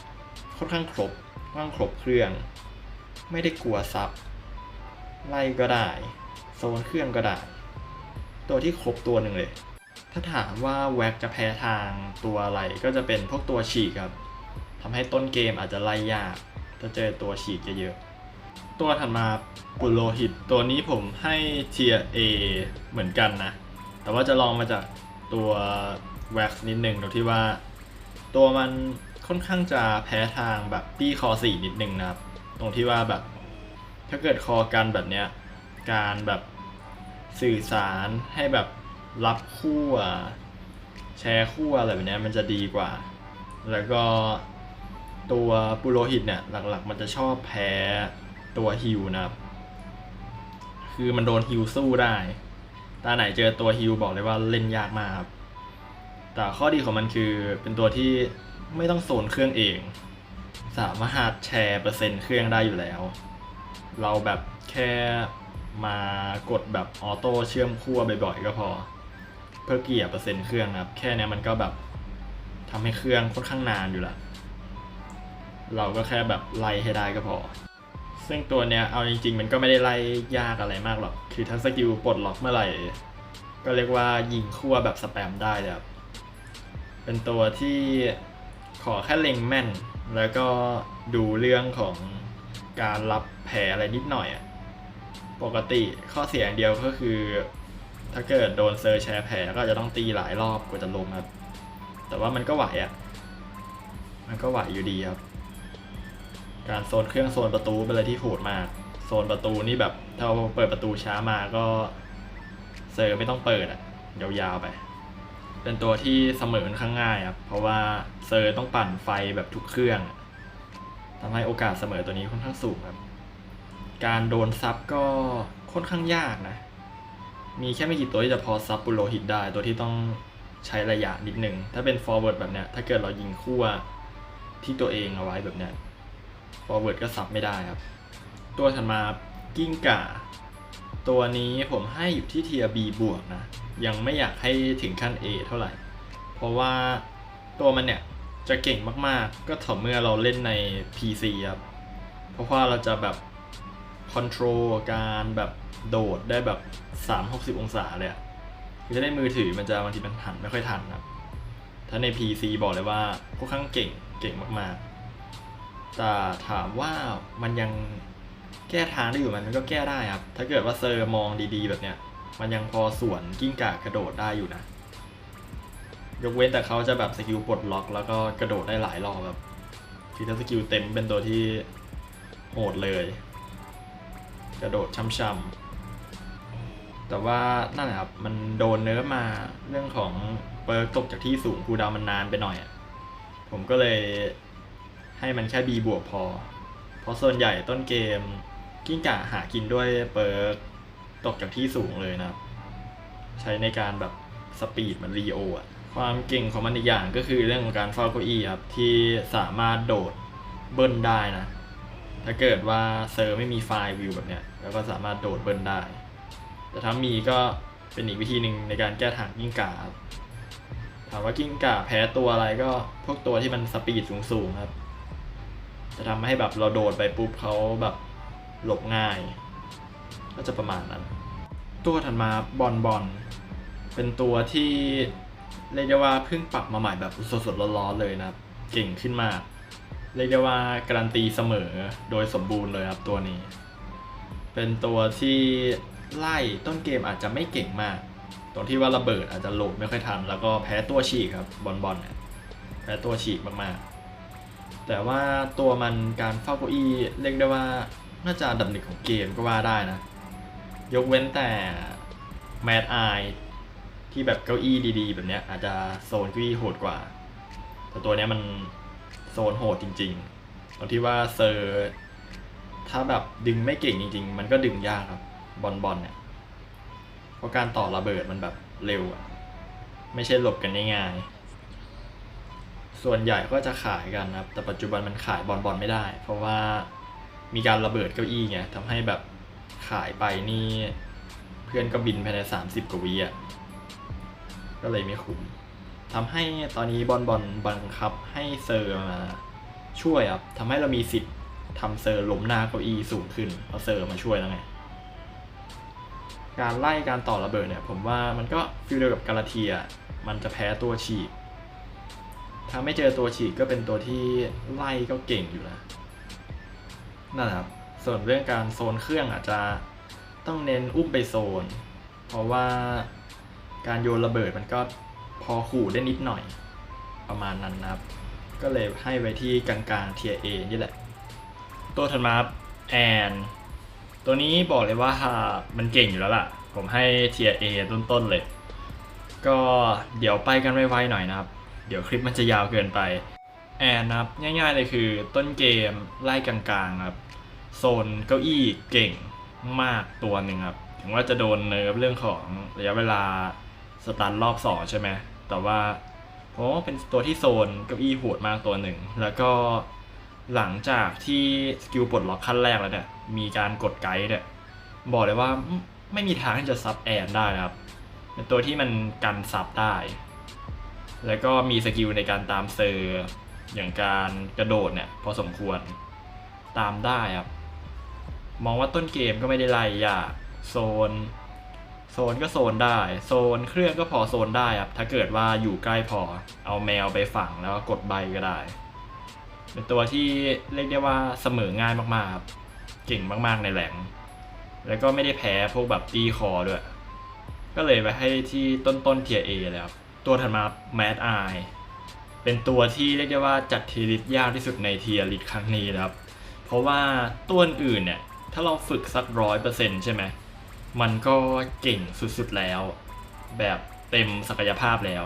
ค่อนข้างครบเครื่องไม่ได้กลัวซับไล่ก็ได้โซนเครื่องก็ได้ตัวที่ครบตัวหนึ่งเลยถ้าถามว่าแว็กจะแพ้ทางตัวอะไรก็จะเป็นพวกตัวฉีกครับทำให้ต้นเกมอาจจะไล่ยากถ้าเจอตัวฉีกเยอะๆตัวถัดมาปุโรหิตตัวนี้ผมให้เทียร์ A เหมือนกันนะแต่ว่าจะลองมาจากตัวแว็กนิดนึงตรงที่ว่าตัวมันค่อนข้างจะแพ้ทางแบบปี้คอ4นิดนึงนะครับตรงที่ว่าแบบถ้าเกิดคอกันแบบเนี้ยการแบบสื่อสารให้แบบรับคู่แชร์คู่อะไรแบบนี้มันจะดีกว่าแล้วก็ตัวปุโรหิตเนี่ยหลักๆมันจะชอบแพ้ตัวฮิวนะครับคือมันโดนฮิวสู้ได้ตาไหนเจอตัวฮิวบอกเลยว่าเล่นยากมากครับแต่ข้อดีของมันคือเป็นตัวที่ไม่ต้องโซนเครื่องเองสามารถแชร์เปอร์เซ็นต์เครื่องได้อยู่แล้วเราแบบแค่มากดแบบออโต้เชื่อมขั้วบ่อยๆก็พอเพื่อเกี่ยเปอร์เซ็นต์เครื่องนะครับแค่นี้มันก็แบบทำให้เครื่องค่อนข้างนานอยู่ละเราก็แค่แบบไล่ให้ได้ก็พอซึ่งตัวเนี้ยเอาจริงๆมันก็ไม่ได้ไล่ยากอะไรมากหรอกคือถ้าสกิลปลดล็อกเมื่อไหร่ก็เรียกว่ายิงขั้วแบบสแปมได้เลยครับเป็นตัวที่ขอแค่เล็งแม่นแล้วก็ดูเรื่องของการรับแผลอะไรนิดหน่อยอ่ะปกติข้อเสียอย่างเดียวก็คือถ้าเกิดโดนเซอร์แชร์แผลก็จะต้องตีหลายรอบกว่าจะลงครับแต่ว่ามันก็ไหวอ่ะมันก็ไหวอยู่ดีครับการโซนเครื่องโซนประตูเป็นอะไรที่โหดมากโซนประตูนี่แบบถ้าเปิดประตูช้ามาก็เซอร์ไม่ต้องเปิดอ่ะยาวๆไปเป็นตัวที่เสมอค่อนข้างง่ายครับเพราะว่าเซอร์ต้องปั่นไฟแบบทุกเครื่องทำให้โอกาสเสมอตัวนี้ค่อนข้างสูงครับการโดนซับก็ค่อนข้างยากนะมีแค่ไม่กี่ตัวที่จะพอซับปุโรหิตได้ตัวที่ต้องใช้ระยะนิดนึงถ้าเป็น forward แบบเนี้ยถ้าเกิดเรายิงคู่ที่ตัวเองเอาไว้แบบเนี้ย forward ก็ซับไม่ได้ครับตัวถัดมากิ้งก่าตัวนี้ผมให้อยู่ที่เทียร์ B บวกนะยังไม่อยากให้ถึงขั้น A เท่าไหร่เพราะว่าตัวมันเนี่ยจะเก่งมากๆก็ต่อเมื่อเราเล่นใน PC ครับเพราะว่าเราจะแบบคอนโทรลการแบบโดดได้แบบ360องศาเลยคือถ้าในมือถือมันจะบางทีมันหันไม่ค่อยทันครับถ้าใน PC บอกเลยว่าค่อนข้างเก่งมากๆแต่ถามว่ามันยังแก้ทางได้อยู่มันก็แก้ได้ครับถ้าเกิดว่าเซอร์มองดีๆแบบเนี้ยมันยังพอส่วนกิ้งก่ากระโดดได้อยู่นะยกเว้นแต่เขาจะแบบสกิลปลดล็อกแล้วก็กระโดดได้หลายรอบแบบคือถ้าสกิลเต็มเป็นตัวที่โหดเลยกระโดดช่ำๆแต่ว่านั่นแหละครับมันโดนเนิร์ฟมาเรื่องของเปิร์กตกจากที่สูงคูลดาวน์มันนานไปหน่อยผมก็เลยให้มันแค่ B บวกพอเพราะส่วนใหญ่ต้นเกมกิ้งก่าหากินด้วยเปิร์กตกจากที่สูงเลยนะใช้ในการแบบสปีดมันรีโออ่ะความเก่งของมันอีกอย่างก็คือเรื่องของการเฝ้าเก้าอี้ครับที่สามารถโดดเบิ้ลได้นะถ้าเกิดว่าเซอร์ไม่มีไฟล์วิวแบบเนี้ยแล้วก็สามารถโดดเบิ้ลได้แต่ถ้ามีก็เป็นอีกวิธีหนึ่งในการแก้ทางกิ้งก่าถามว่ากิ้งก่าแพ้ตัวอะไรก็พวกตัวที่มันสปีดสูงๆครับจะทำให้แบบเราโดดไปปุ๊บเขาแบบหลบง่ายก็จะประมาณนั้นตัวถัดมาบอลเป็นตัวที่ เรียกได้ว่าเพิ่งปรับมาใหม่แบบสดๆร้อนๆเลยนะครับเก่งขึ้นมากเรียกได้ว่าการันตีเสมอโดยสมบูรณ์เลยครับตัวนี้เป็นตัวที่ไล่ต้นเกมอาจจะไม่เก่งมากตรงที่ว่าระเบิดอาจจะโหลดไม่ค่อยทันแล้วก็แพ้ตัวฉีกครับบอลเนี่ยแพ้ตัวฉีกมากๆแต่ว่าตัวมันการเฝ้าเก้าอี้เรียกได้ว่าน่าจะอันดับหนึ่งของเกมก็ว่าได้นะยกเว้นแต่แมดไอที่แบบเก้าอี้ดีๆแบบเนี้ยอาจจะโซนเก้าอี้โหดกว่าแต่ตัวเนี้ยมันโซนโหดจริงๆตรงที่ว่าเซอร์ถ้าแบบดึงไม่เก่งจริงๆมันก็ดึงยากครับบอลเนี่ยเพราะการต่อระเบิดมันแบบเร็วอะไม่ใช่หลบกันง่ายๆส่วนใหญ่ก็จะขายกันครับแต่ปัจจุบันมันขายบอลไม่ได้เพราะว่ามีการระเบิดเก้าอี้ไงทำให้แบบขายไปนี่เพื่อนก็บินภายใน30กว่าวิอะก็เลยไม่คุ้มทำให้ตอนนี้บอลบังคับให้เซอร์มาช่วยครับทำให้เรามีสิทธิ์ทำเซอร์ล้มหน้าเก้าอี้สูงขึ้นเพราะเซอร์มาช่วยแล้วไงการไล่การต่อระเบิดเนี่ยผมว่ามันก็ฟีลเดียวกับกาลาเทียมันจะแพ้ตัวฉีกถ้าไม่เจอตัวฉีกก็เป็นตัวที่ไล่ก็เก่งอยู่นะนั่นแหละครับส่วนเรื่องการโซนเครื่องอาจจะต้องเน้นอุ้มไปโซนเพราะว่าการโยนระเบิดมันก็พอขู่ได้นิดหน่อยประมาณนั้นนะครับก็เลยให้ไว้ที่กลางๆเทียร์ A นี่แหละตัวถัดมาแอนตัวนี้บอกเลยว่ามันเก่งอยู่แล้วล่ะผมให้เทียร์ A ต้นๆเลยก็เดี๋ยวไปกันไวๆหน่อยนะครับเดี๋ยวคลิปมันจะยาวเกินไปแอนนะครับง่ายๆเลยคือต้นเกมไล่กลางๆครับโซนเก้าอี้เก่งมากตัวหนึ่งครับถึงว่าจะโดนเนิร์ฟเรื่องของระยะเวลาสตันรอบ2ใช่ไหมแต่ว่าเพราะเป็นตัวที่โซนเก้าอี้โหดมากตัวหนึ่งแล้วก็หลังจากที่สกิลปลดล็อกขั้นแรกแล้วเนี่ยมีการกดไกด์เนี่ยบอกเลยว่าไม่มีทางที่จะซับแอนได้ครับเป็นตัวที่มันกันซับได้แล้วก็มีสกิลในการตามเซอร์อย่างการกระโดดเนี่ยพอสมควรตามได้ครับมองว่าต้นเกมก็ไม่ได้ไล่ยากโซนก็โซนได้โซนเครื่องก็พอโซนได้ครับถ้าเกิดว่าอยู่ใกล้พอเอาแมวไปฝังแล้วก็กดใบก็ได้เป็นตัวที่เรียกได้ว่าเสมอง่ายมากๆครับเก่งมากๆในแหลงแล้วก็ไม่ได้แพ้พวกแบบตีคอด้วยก็เลยไปให้ที่ต้นเทียร์ A เลยครับตัวถัดมาแมดไอเป็นตัวที่เรียกได้ว่าจัดเทียร์ลิสต์ยากที่สุดในเทียร์ลิสต์ครั้งนี้ครับเพราะว่าตัวอื่นเนี่ยถ้าเราฝึกสัก100%ใช่ไหมมันก็เก่งสุดๆแล้วแบบเต็มศักยภาพแล้ว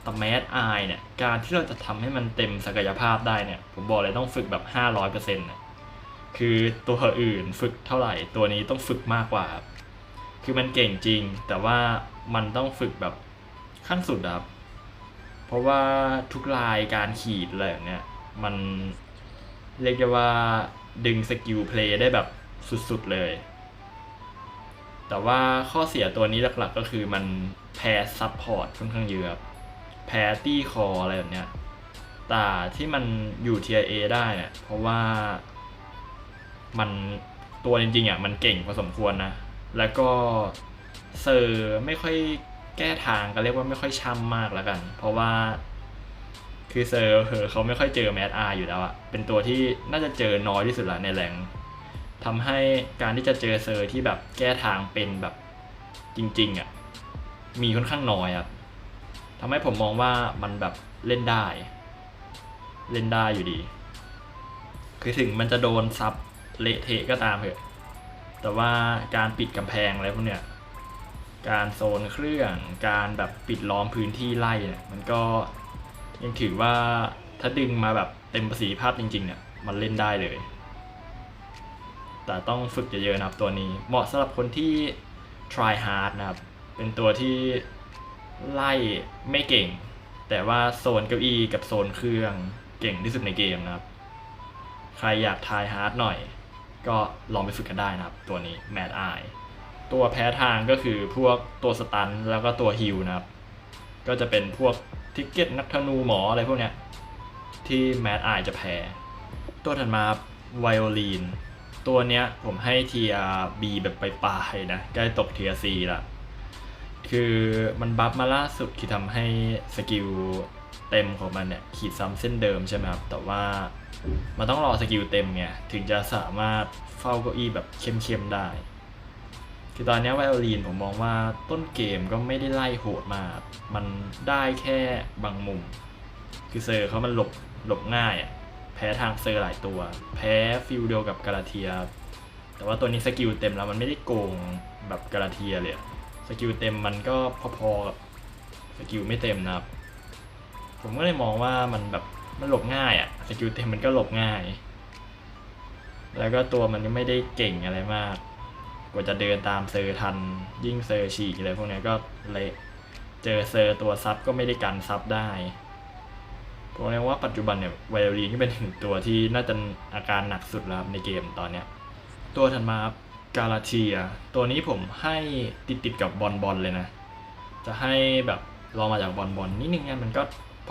แต่แมดไอเนี่ยการที่เราจะทำให้มันเต็มศักยภาพได้เนี่ยผมบอกเลยต้องฝึกแบบ500%นะคือตัวอื่นฝึกเท่าไหร่ตัวนี้ต้องฝึกมากกว่าคือมันเก่งจริงแต่ว่ามันต้องฝึกแบบขั้นสุดครับเพราะว่าทุกลายการขีดอะไรอย่างเนี้ยมันเรียกได้ว่าดึงสกิลเพลย์ได้แบบสุดๆเลยแต่ว่าข้อเสียตัวนี้หลักๆก็คือมันแพ้ซับพอร์ตค่อนข้างเยอะแพ้ตี้คออะไรแบบเนี้ยแต่ที่มันอยู่เทียร์ A ได้เนี่ยเพราะว่ามันตัวจริงๆอ่ะมันเก่งพอสมควรนะแล้วก็เซอร์ไม่ค่อยแก้ทางก็เรียกว่าไม่ค่อยช่ำมากแล้วกันเพราะว่าคือเซอร์เขาไม่ค่อยเจอแมดอาร์อยู่แล้วอะเป็นตัวที่น่าจะเจอน้อยที่สุดละในแรงทำให้การที่จะเจอเซอร์ที่แบบแก้ทางเป็นแบบจริงๆอะมีค่อนข้างน้อยอะทำให้ผมมองว่ามันแบบเล่นได้อยู่ดีคือถึงมันจะโดนซับเละเทะก็ตามเถอะแต่ว่าการปิดกำแพงอะไรพวกเนี้ยการโซนเครื่องการแบบปิดล้อมพื้นที่ไล่เนี่ยมันก็ยังถือว่าถ้าดึงมาแบบเต็มประสิทธิภาพจริงๆเนี่ยมันเล่นได้เลยแต่ต้องฝึกเยอะๆนะครับตัวนี้เหมาะสำหรับคนที่ try hard นะครับเป็นตัวที่ไล่ไม่เก่งแต่ว่าโซนเก้าอี้กับโซนเครื่องเก่งที่สุดในเกมนะครับใครอยาก try hard หน่อยก็ลองไปฝึกกันได้นะครับตัวนี้ Mad Eye ตัวแพ้ทางก็คือพวกตัวสตันแล้วก็ตัวฮิลนะครับก็จะเป็นพวกทิกเก็ตนักธนูหมออะไรพวกเนี้ยที่ Mad Eye จะแพ้ตัวถัดมาไวโอลินตัวเนี้ยผมให้เทียร์ B แบบปลายๆนะใกล้ตกเทียร์ C ละ คือมันบัฟมาล่าสุดคือทำให้สกิลเต็มของมันเนี่ยขีดซ้ำเส้นเดิมใช่ไหมครับแต่ว่ามันต้องรอสกิลเต็มไงถึงจะสามารถเฝ้าเก้าอี้แบบเข้มๆได้คือตอนนี้ไวโอลินผมมองว่าต้นเกมก็ไม่ได้ไล่โหดมากมันได้แค่บางมุมคือเซอร์เขามันหลบง่ายอ่ะแพ้ทางเซอร์หลายตัวแพ้ฟิลเดียวกับกาลาเทียแต่ว่าตัวนี้สกิลเต็มแล้วมันไม่ได้โกงแบบกาลาเทียเลยสกิลเต็มมันก็พอๆกับสกิลไม่เต็มนะครับผมก็เลยมองว่ามันแบบมันหลบง่ายอ่ะสกิลเต็มมันก็หลบง่ายแล้วก็ตัวมันไม่ได้เก่งอะไรมากกว่าจะเดินตามเซอร์ทันยิ่งเซอร์ฉีกอะไรพวกนี้ก็เละเจอเซอร์ตัวซับก็ไม่ได้กันซับได้ผมเรียกว่าปัจจุบันเนี่ยไวโอลินก็เป็นตัวที่น่าจะอาการหนักสุดแล้วในเกมตอนเนี้ยตัวถัดมากาลาเทียตัวนี้ผมให้ติดกับบอลเลยนะจะให้แบบลองมาจากบอลนิดนึงเนี่ยมันก็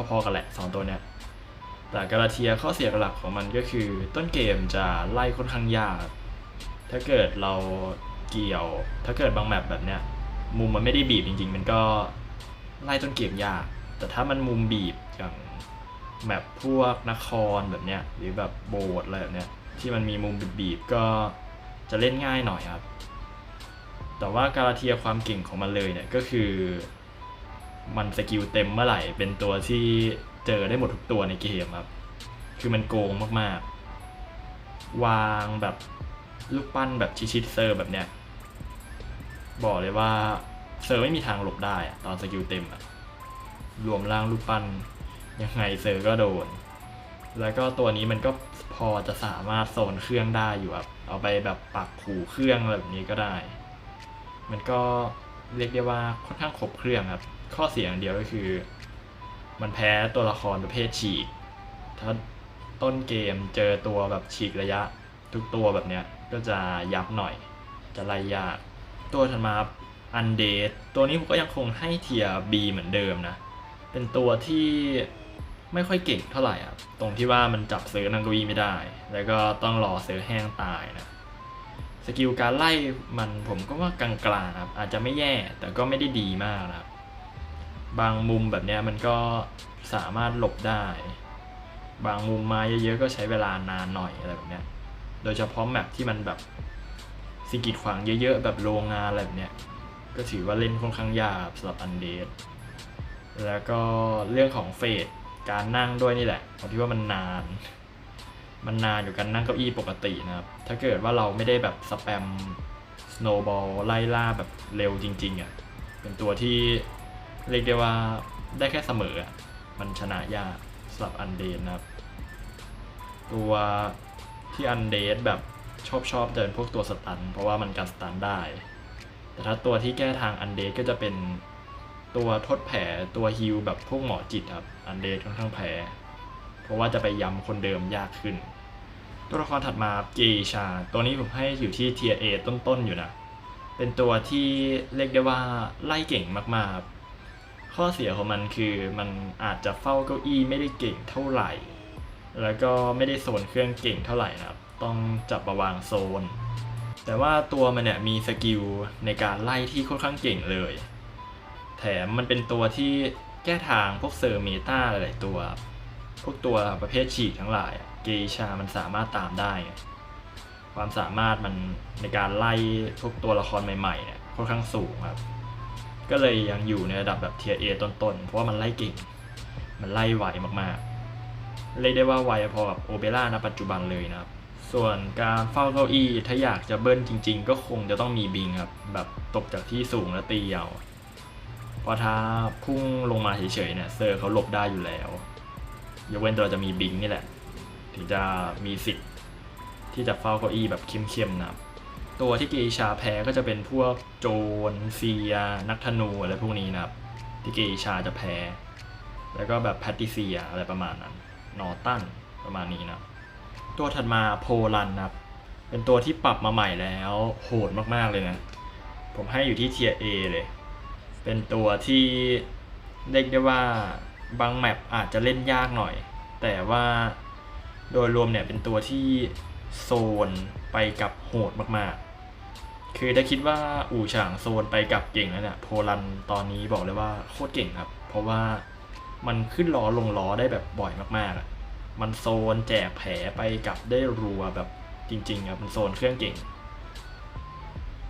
พอๆกันแหละ2ตัวเนี้ยแต่กาลาเทียข้อเสียหลักของมันก็คือต้นเกมจะไล่ค่อนข้างยากถ้าเกิดเราเกี่ยวถ้าเกิดบางแมปแบบเนี้ยมุมมันไม่ได้บีบจริงๆมันก็ไล่ต้นเกมยากแต่ถ้ามันมุมบีบอย่างแมปพวกนครแบบเนี้ยหรือแบบโบสถ์อะไรแบบเนี้ยที่มันมีมุมบีบก็จะเล่นง่ายหน่อยครับแต่ว่ากาลาเทียความเก่งของมันเลยเนี่ยก็คือมันสกิลเต็มเมื่อไหร่เป็นตัวที่เจอได้หมดทุกตัวในเกมครับคือมันโกงมากๆวางแบบลูกปั้นแบบชิดเซอร์แบบเนี้ยบอกเลยว่าเซอร์ไม่มีทางหลบได้ตอนสกิลเต็มรวมร่างลูกปั้นยังไงเซอร์ก็โดนแล้วก็ตัวนี้มันก็พอจะสามารถโซนเครื่องได้อยู่ครับเอาไปแบบปักขู่เครื่องแบบนี้ก็ได้มันก็เรียกได้ว่าค่อนข้างครบเครื่องครับข้อเสียอย่างเดียวก็คือมันแพ้ตัวละครประเภทฉีกถ้าต้นเกมเจอตัวแบบฉีกระยะทุกตัวแบบเนี้ยก็จะยับหน่อยจะไล่ยากตัวถัดมาอันเดดตัวนี้ผมก็ยังคงให้เทียร์ B เหมือนเดิมนะเป็นตัวที่ไม่ค่อยเก่งเท่าไหร่ครับตรงที่ว่ามันจับเซอร์นังกวีไม่ได้แล้วก็ต้องรอเซอร์แห้งตายนะสกิลการไล่มันผมก็ว่ากลางๆครับอาจจะไม่แย่แต่ก็ไม่ได้ดีมากนะครับบางมุมแบบนี้มันก็สามารถหลบได้บางมุมมาเยอะๆก็ใช้เวลานานหน่อยอะไรแบบนี้โดยเฉพาะแมปที่มันแบบสิ่งกีดขวางเยอะๆแบบโรงงานอะไรแบบนี้ก็ถือว่าเล่นค่อนข้างยากสำหรับอันเดดแล้วก็เรื่องของเฟสการนั่งด้วยนี่แหละเพราะที่ว่ามันนานอยู่กันนั่งเก้าอี้ปกตินะครับถ้าเกิดว่าเราไม่ได้แบบสแปมสโนว์บอลไล่ล่าแบบเร็วจริงๆเป็นตัวที่เรียกได้ว่าได้แค่เสมอมันชนะยากสำหรับอันเดดนะครับตัวที่อันเดดแบบชอบเดินพวกตัวสตันเพราะว่ามันกันสตันได้แต่ถ้าตัวที่แก้ทางอันเดดก็จะเป็นตัวทดแผลตัวฮิลแบบพวกหมอจิตครับอันเดดค่อนข้างแพ้เพราะว่าจะไปย้ำคนเดิมยากขึ้นตัวละครถัดมาเกชาตัวนี้ผมให้อยู่ที่เทียร์ A ต้นๆอยู่นะเป็นตัวที่เรียกได้ว่าไล่เก่งมากๆข้อเสียของมันคือมันอาจจะเฝ้าเก้าอี้ไม่ได้เก่งเท่าไหร่แล้วก็ไม่ได้โซนเครื่องเก่งเท่าไหร่นะครับต้องจับมาวางโซนแต่ว่าตัวมันเนี่ยมีสกิลในการไล่ที่ค่อนข้างเก่งเลยแถมมันเป็นตัวที่แก้ทางพวกเซอร์เมตาหลายๆตัวพวกตัวประเภทฉีกทั้งหลายเกชามันสามารถตามได้ความสามารถมันในการไล่พวกตัวละครใหม่ๆเนี่ยค่อนข้างสูงครับก็เลยยังอยู่ในระดับแบบเทียร์ A ต้นๆเพราะว่ามันไล่เก่งมันไล่ไวมากๆเรียกได้ว่าไวพอกับโอเบร่าณปัจจุบันเลยนะครับส่วนการเฝ้าเก้าอี้ถ้าอยากจะเบิ้ลจริงๆก็คงจะต้องมีบิงครับแบบตกจากที่สูงแล้วตีเอาเพราะถ้าพุ่งลงมาเฉยๆเนี่ยเซอร์เขาหลบได้อยู่แล้วยกเว้นตัวจะมีบิงนี่แหละถึงจะมีสิทธิ์ที่จะเฝ้าเก้าอี้แบบเข้มๆนะครับตัวที่เกชาแพ้ก็จะเป็นพวกโจนเซียนักธนูอะไรพวกนี้นะครับที่เกชาจะแพ้แล้วก็แบบแพตติเซียอะไรประมาณนั้นนอร์ตันประมาณนี้นะตัวถัดมาโพลันนะครับเป็นตัวที่ปรับมาใหม่แล้วโหดมากๆเลยนะผมให้อยู่ที่เทียร์ A เลยเป็นตัวที่เรียกได้ว่าบางแมปอาจจะเล่นยากหน่อยแต่ว่าโดยรวมเนี่ยเป็นตัวที่โซนไปกับโหดมากๆ คือถ้าคิดว่าอู่ฉางโซนไปกับเก่งแล้วเนี่ยโพลันตอนนี้บอกเลยว่าโคตรเก่งครับเพราะว่ามันขึ้นล้อลงล้อได้แบบบ่อยมากๆอ่ะมันโซนแจกแผลไปกลับได้รัวแบบจริงๆครับมันโซนเครื่องเก่ง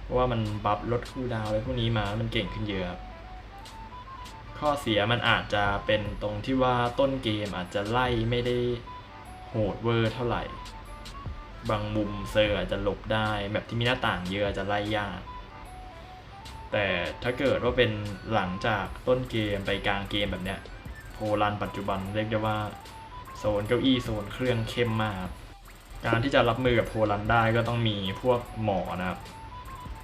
เพราะว่ามันบัฟลดคูลดาวน์อะไรพวกนี้มามันเก่งขึ้นเยอะครับข้อเสียมันอาจจะเป็นตรงที่ว่าต้นเกมอาจจะไล่ไม่ได้โหดเวอร์เท่าไหร่บางมุมเซอร์อาจจะหลบได้แบบที่มีหน้าต่างเยอะอาจจะไล่ยากแต่ถ้าเกิดว่าเป็นหลังจากต้นเกมไปกลางเกมแบบเนี้ยโพลันปัจจุบันเรียกได้ว่าโซนเก้าอี้โซนเครื่องเข้มมากการที่จะรับมือกับโพลันได้ก็ต้องมีพวกหมอนะครับ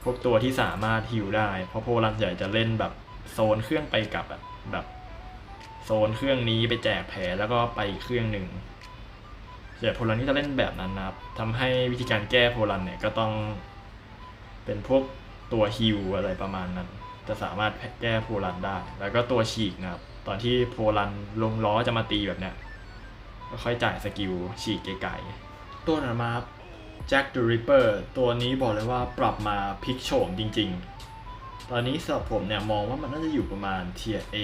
พวกตัวที่สามารถฮิวได้เพราะโพลันใหญ่จะเล่นแบบโซนเครื่องไปกลับแบบโซนเครื่องนี้ไปแจกแผลแล้วก็ไปเครื่องหนึ่งแต่โพลันที่จะเล่นแบบนั้นนะครับทำให้วิธีการแก้โพลันเนี่ยก็ต้องเป็นพวกตัวฮิวอะไรประมาณนั้นจะสามารถแก้โพลันได้แล้วก็ตัวฉีกนะครับตอนที่โพลันลงล้อจะมาตีแบบเนี้ยก็ค่อยจ่ายสกิลฉีกไกลๆตัวนั้นมาแจ็คเดอะริปเปอร์ตัวนี้บอกเลยว่าปรับมาพลิกโฉมจริงๆตอนนี้สำหรับผมเนี่ยมองว่ามันน่าจะอยู่ประมาณเทียร์ A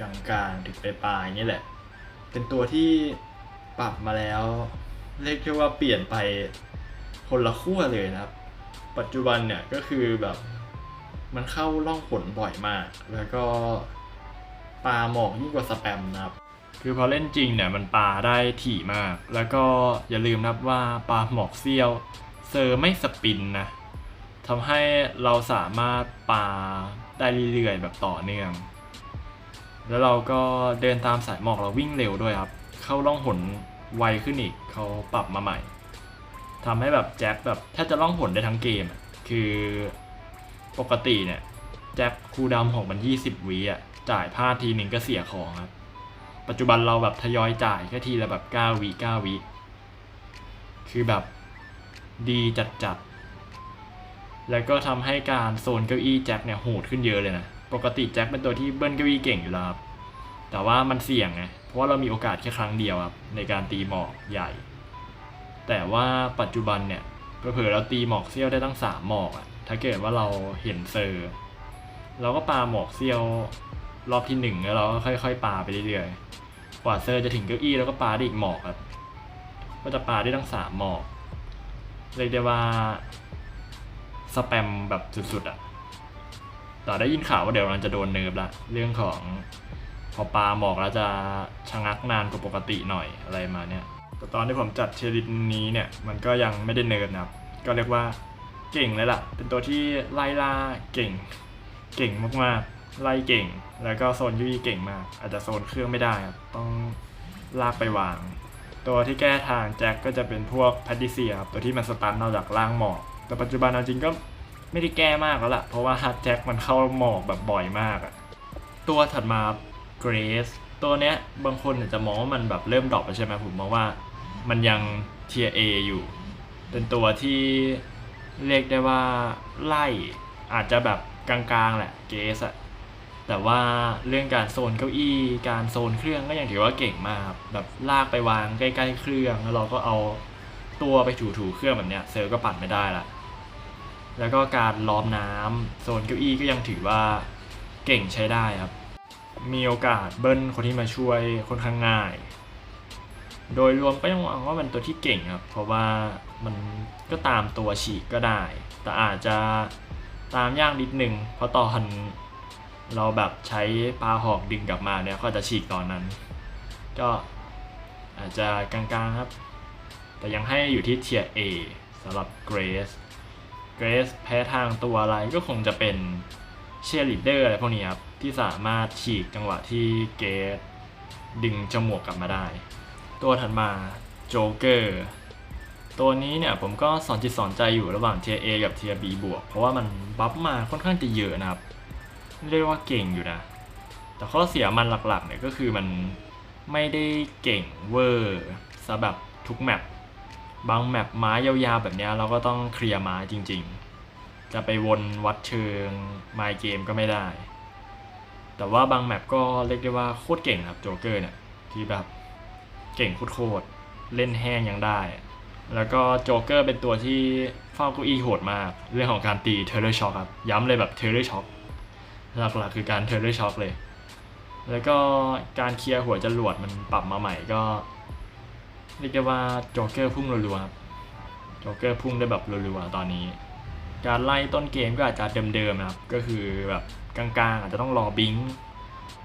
กลางๆถึงปลายๆนี่แหละเป็นตัวที่ปรับมาแล้วเรียกได้ว่าเปลี่ยนไปคนละขั้วเลยนะครับปัจจุบันเนี่ยก็คือแบบมันเข้าล่องหนบ่อยมากแล้วก็ปาหมอกยิ่งกว่าสแปมนะครับคือพอเล่นจริงเนี่ยมันปาได้ถี่มากแล้วก็อย่าลืมนับว่าปาหมอกเซียวเซอร์ไม่สปินนะทำให้เราสามารถปาได้เรื่อยๆแบบต่อเนื่องแล้วเราก็เดินตามสายหมอกเราวิ่งเร็วด้วยครับเข้าล่องหนไวขึ้นอีกเขาปรับมาใหม่ทำให้แบบแจ็คแบบแทบจะล่องหนได้ทั้งเกมคือปกติเนี่ยแจ็คคูลดาวน์ของมัน20 วิอ่ะจ่ายพลาดทีหนึ่งก็เสียของครับปัจจุบันเราแบบทยอยจ่ายแค่ทีละแบบ9 วิ9 วิคือแบบดีจัดแล้วก็ทำให้การโซนเก้าอี้แจ็คเนี่ยโหดขึ้นเยอะเลยนะปกติแจ็คเป็นตัวที่เบิ้ลเก้าอี้เก่งอยู่แล้วครับแต่ว่ามันเสี่ยงไงเพราะว่าเรามีโอกาสแค่ครั้งเดียวครับในการตีหมอกใหญ่แต่ว่าปัจจุบันเนี่ยเผลอๆเราตีหมอกเซี่ยวได้ตั้ง3หมอกอ่ะถ้าเกิดว่าเราเห็นเซอร์เราก็ปาหมอกเซี่ยวรอบที่1แล้วเราก็ค่อยๆปาไปเรื่อยๆกว่าเซอร์จะถึงเก้าอี้แล้วก็ปาได้อีกหมอกครับก็จะปาได้ตั้ง3หมอกเรียกได้ว่าสแปมแบบสุดๆอ่ะแต่ได้ยินข่าวว่าเดี๋ยวมันจะโดนเนิร์ฟละเรื่องของพอปาหมอกแล้วจะชะงักนานกว่าปกติหน่อยอะไรมาเนี่ยแต่ตอนที่ผมจัดเชลินนี้เนี่ยมันก็ยังไม่ได้เนิร์ฟนะครับก็เรียกว่าเก่งเลยล่ะเป็นตัวที่ไล่ล่าเก่งมากๆไล่เก่งแล้วก็โซนยุยเก่งมากอาจจะโซนเครื่องไม่ได้ครับต้องลากไปวางตัวที่แก้ทางแจ็คก็จะเป็นพวกแพทติเซียครับตัวที่มันสตันนอกจากล่างหมอกแต่ปัจจุบันจริงก็ไม่ได้แก้มากแล้วล่ะเพราะว่าแจ็คมันเข้าหมอกแบบบ่อยมากอะตัวถัดมาเกรซตัวเนี้ยบางคนอาจจะมองว่ามันแบบเริ่มดรอปใช่ไหมผมมองว่ามันยังเทียร์ A อยู่เป็นตัวที่เรียกได้ว่าไล่อาจจะแบบกลางๆแหละเกรซอะแต่ว่าเรื่องการโซนเก้าอี้การโซนเครื่องก็ยังถือว่าเก่งมากแบบลากไปวางใกล้ๆเครื่องแล้วเราก็เอาตัวไปถูๆเครื่องแบบเนี้ยเซลล์ก็ปัดไม่ได้ละแล้วก็การล้อมน้ำโซนเก้าอี้ก็ยังถือว่าเก่งใช้ได้ครับมีโอกาสเบิ้ลคนที่มาช่วยค่อนข้างง่ายโดยรวมก็ยังมองว่ามันตัวที่เก่งครับเพราะว่ามันก็ตามตัวฉีกก็ได้แต่อาจจะตามยากนิดนึงเพราะตอนเราแบบใช้ปลาหอกดึงกลับมาเนี่ยก็จะฉีกตอนนั้นก็อาจจะกลางๆครับแต่ยังให้อยู่ที่เทียร์ A สำหรับเกรซแพ้ทางตัวอะไรก็คงจะเป็นเชียร์ลีดเดอร์อะไรพวกนี้ครับที่สามารถฉีกจังหวะที่เกรซดึงจมูกกลับมาได้ตัวถัดมาโจ๊กเกอร์ตัวนี้เนี่ยผมก็สอนจิตสอนใจอยู่ระหว่างเทียร์ A กับเทียร์ B บวกเพราะว่ามันบัฟมาค่อนข้างจะเยอะนะครับเรียกว่าเก่งอยู่นะแต่ข้อเสียมันหลักๆเนี่ยก็คือมันไม่ได้เก่งเวอร์ซะแบบทุกแมปบางแมปไม้ยาวๆแบบนี้เราก็ต้องเคลียร์ไม้จริงๆจะไปวนวัดเชิงไม้เกมก็ไม่ได้แต่ว่าบางแมปก็เรียกได้ว่าโคตรเก่งครับโจ๊กเกอร์เนี่ยที่แบบเก่งโคตรเล่นแห้งยังได้ แล้วก็โจ๊กเกอร์เป็นตัวที่เฝ้าเก้าอี้โหดมากเรื่องของการตีเทเลอร์ช็อคครับย้ำเลยแบบเทเลอร์ช็อคหลักๆคือการเทเลอร์ช็อคเลยแล้วก็การเคลียร์หัวจรวดมันปรับมาใหม่ก็เรียกได้ว่าโจ๊กเกอร์พุ่งรัวๆครับโจ๊กเกอร์พุ่งได้แบบรัวๆตอนนี้การไล่ต้นเกมก็อาจจะเดิมๆนะครับก็คือแบบกลางๆอาจจะต้องรอบิง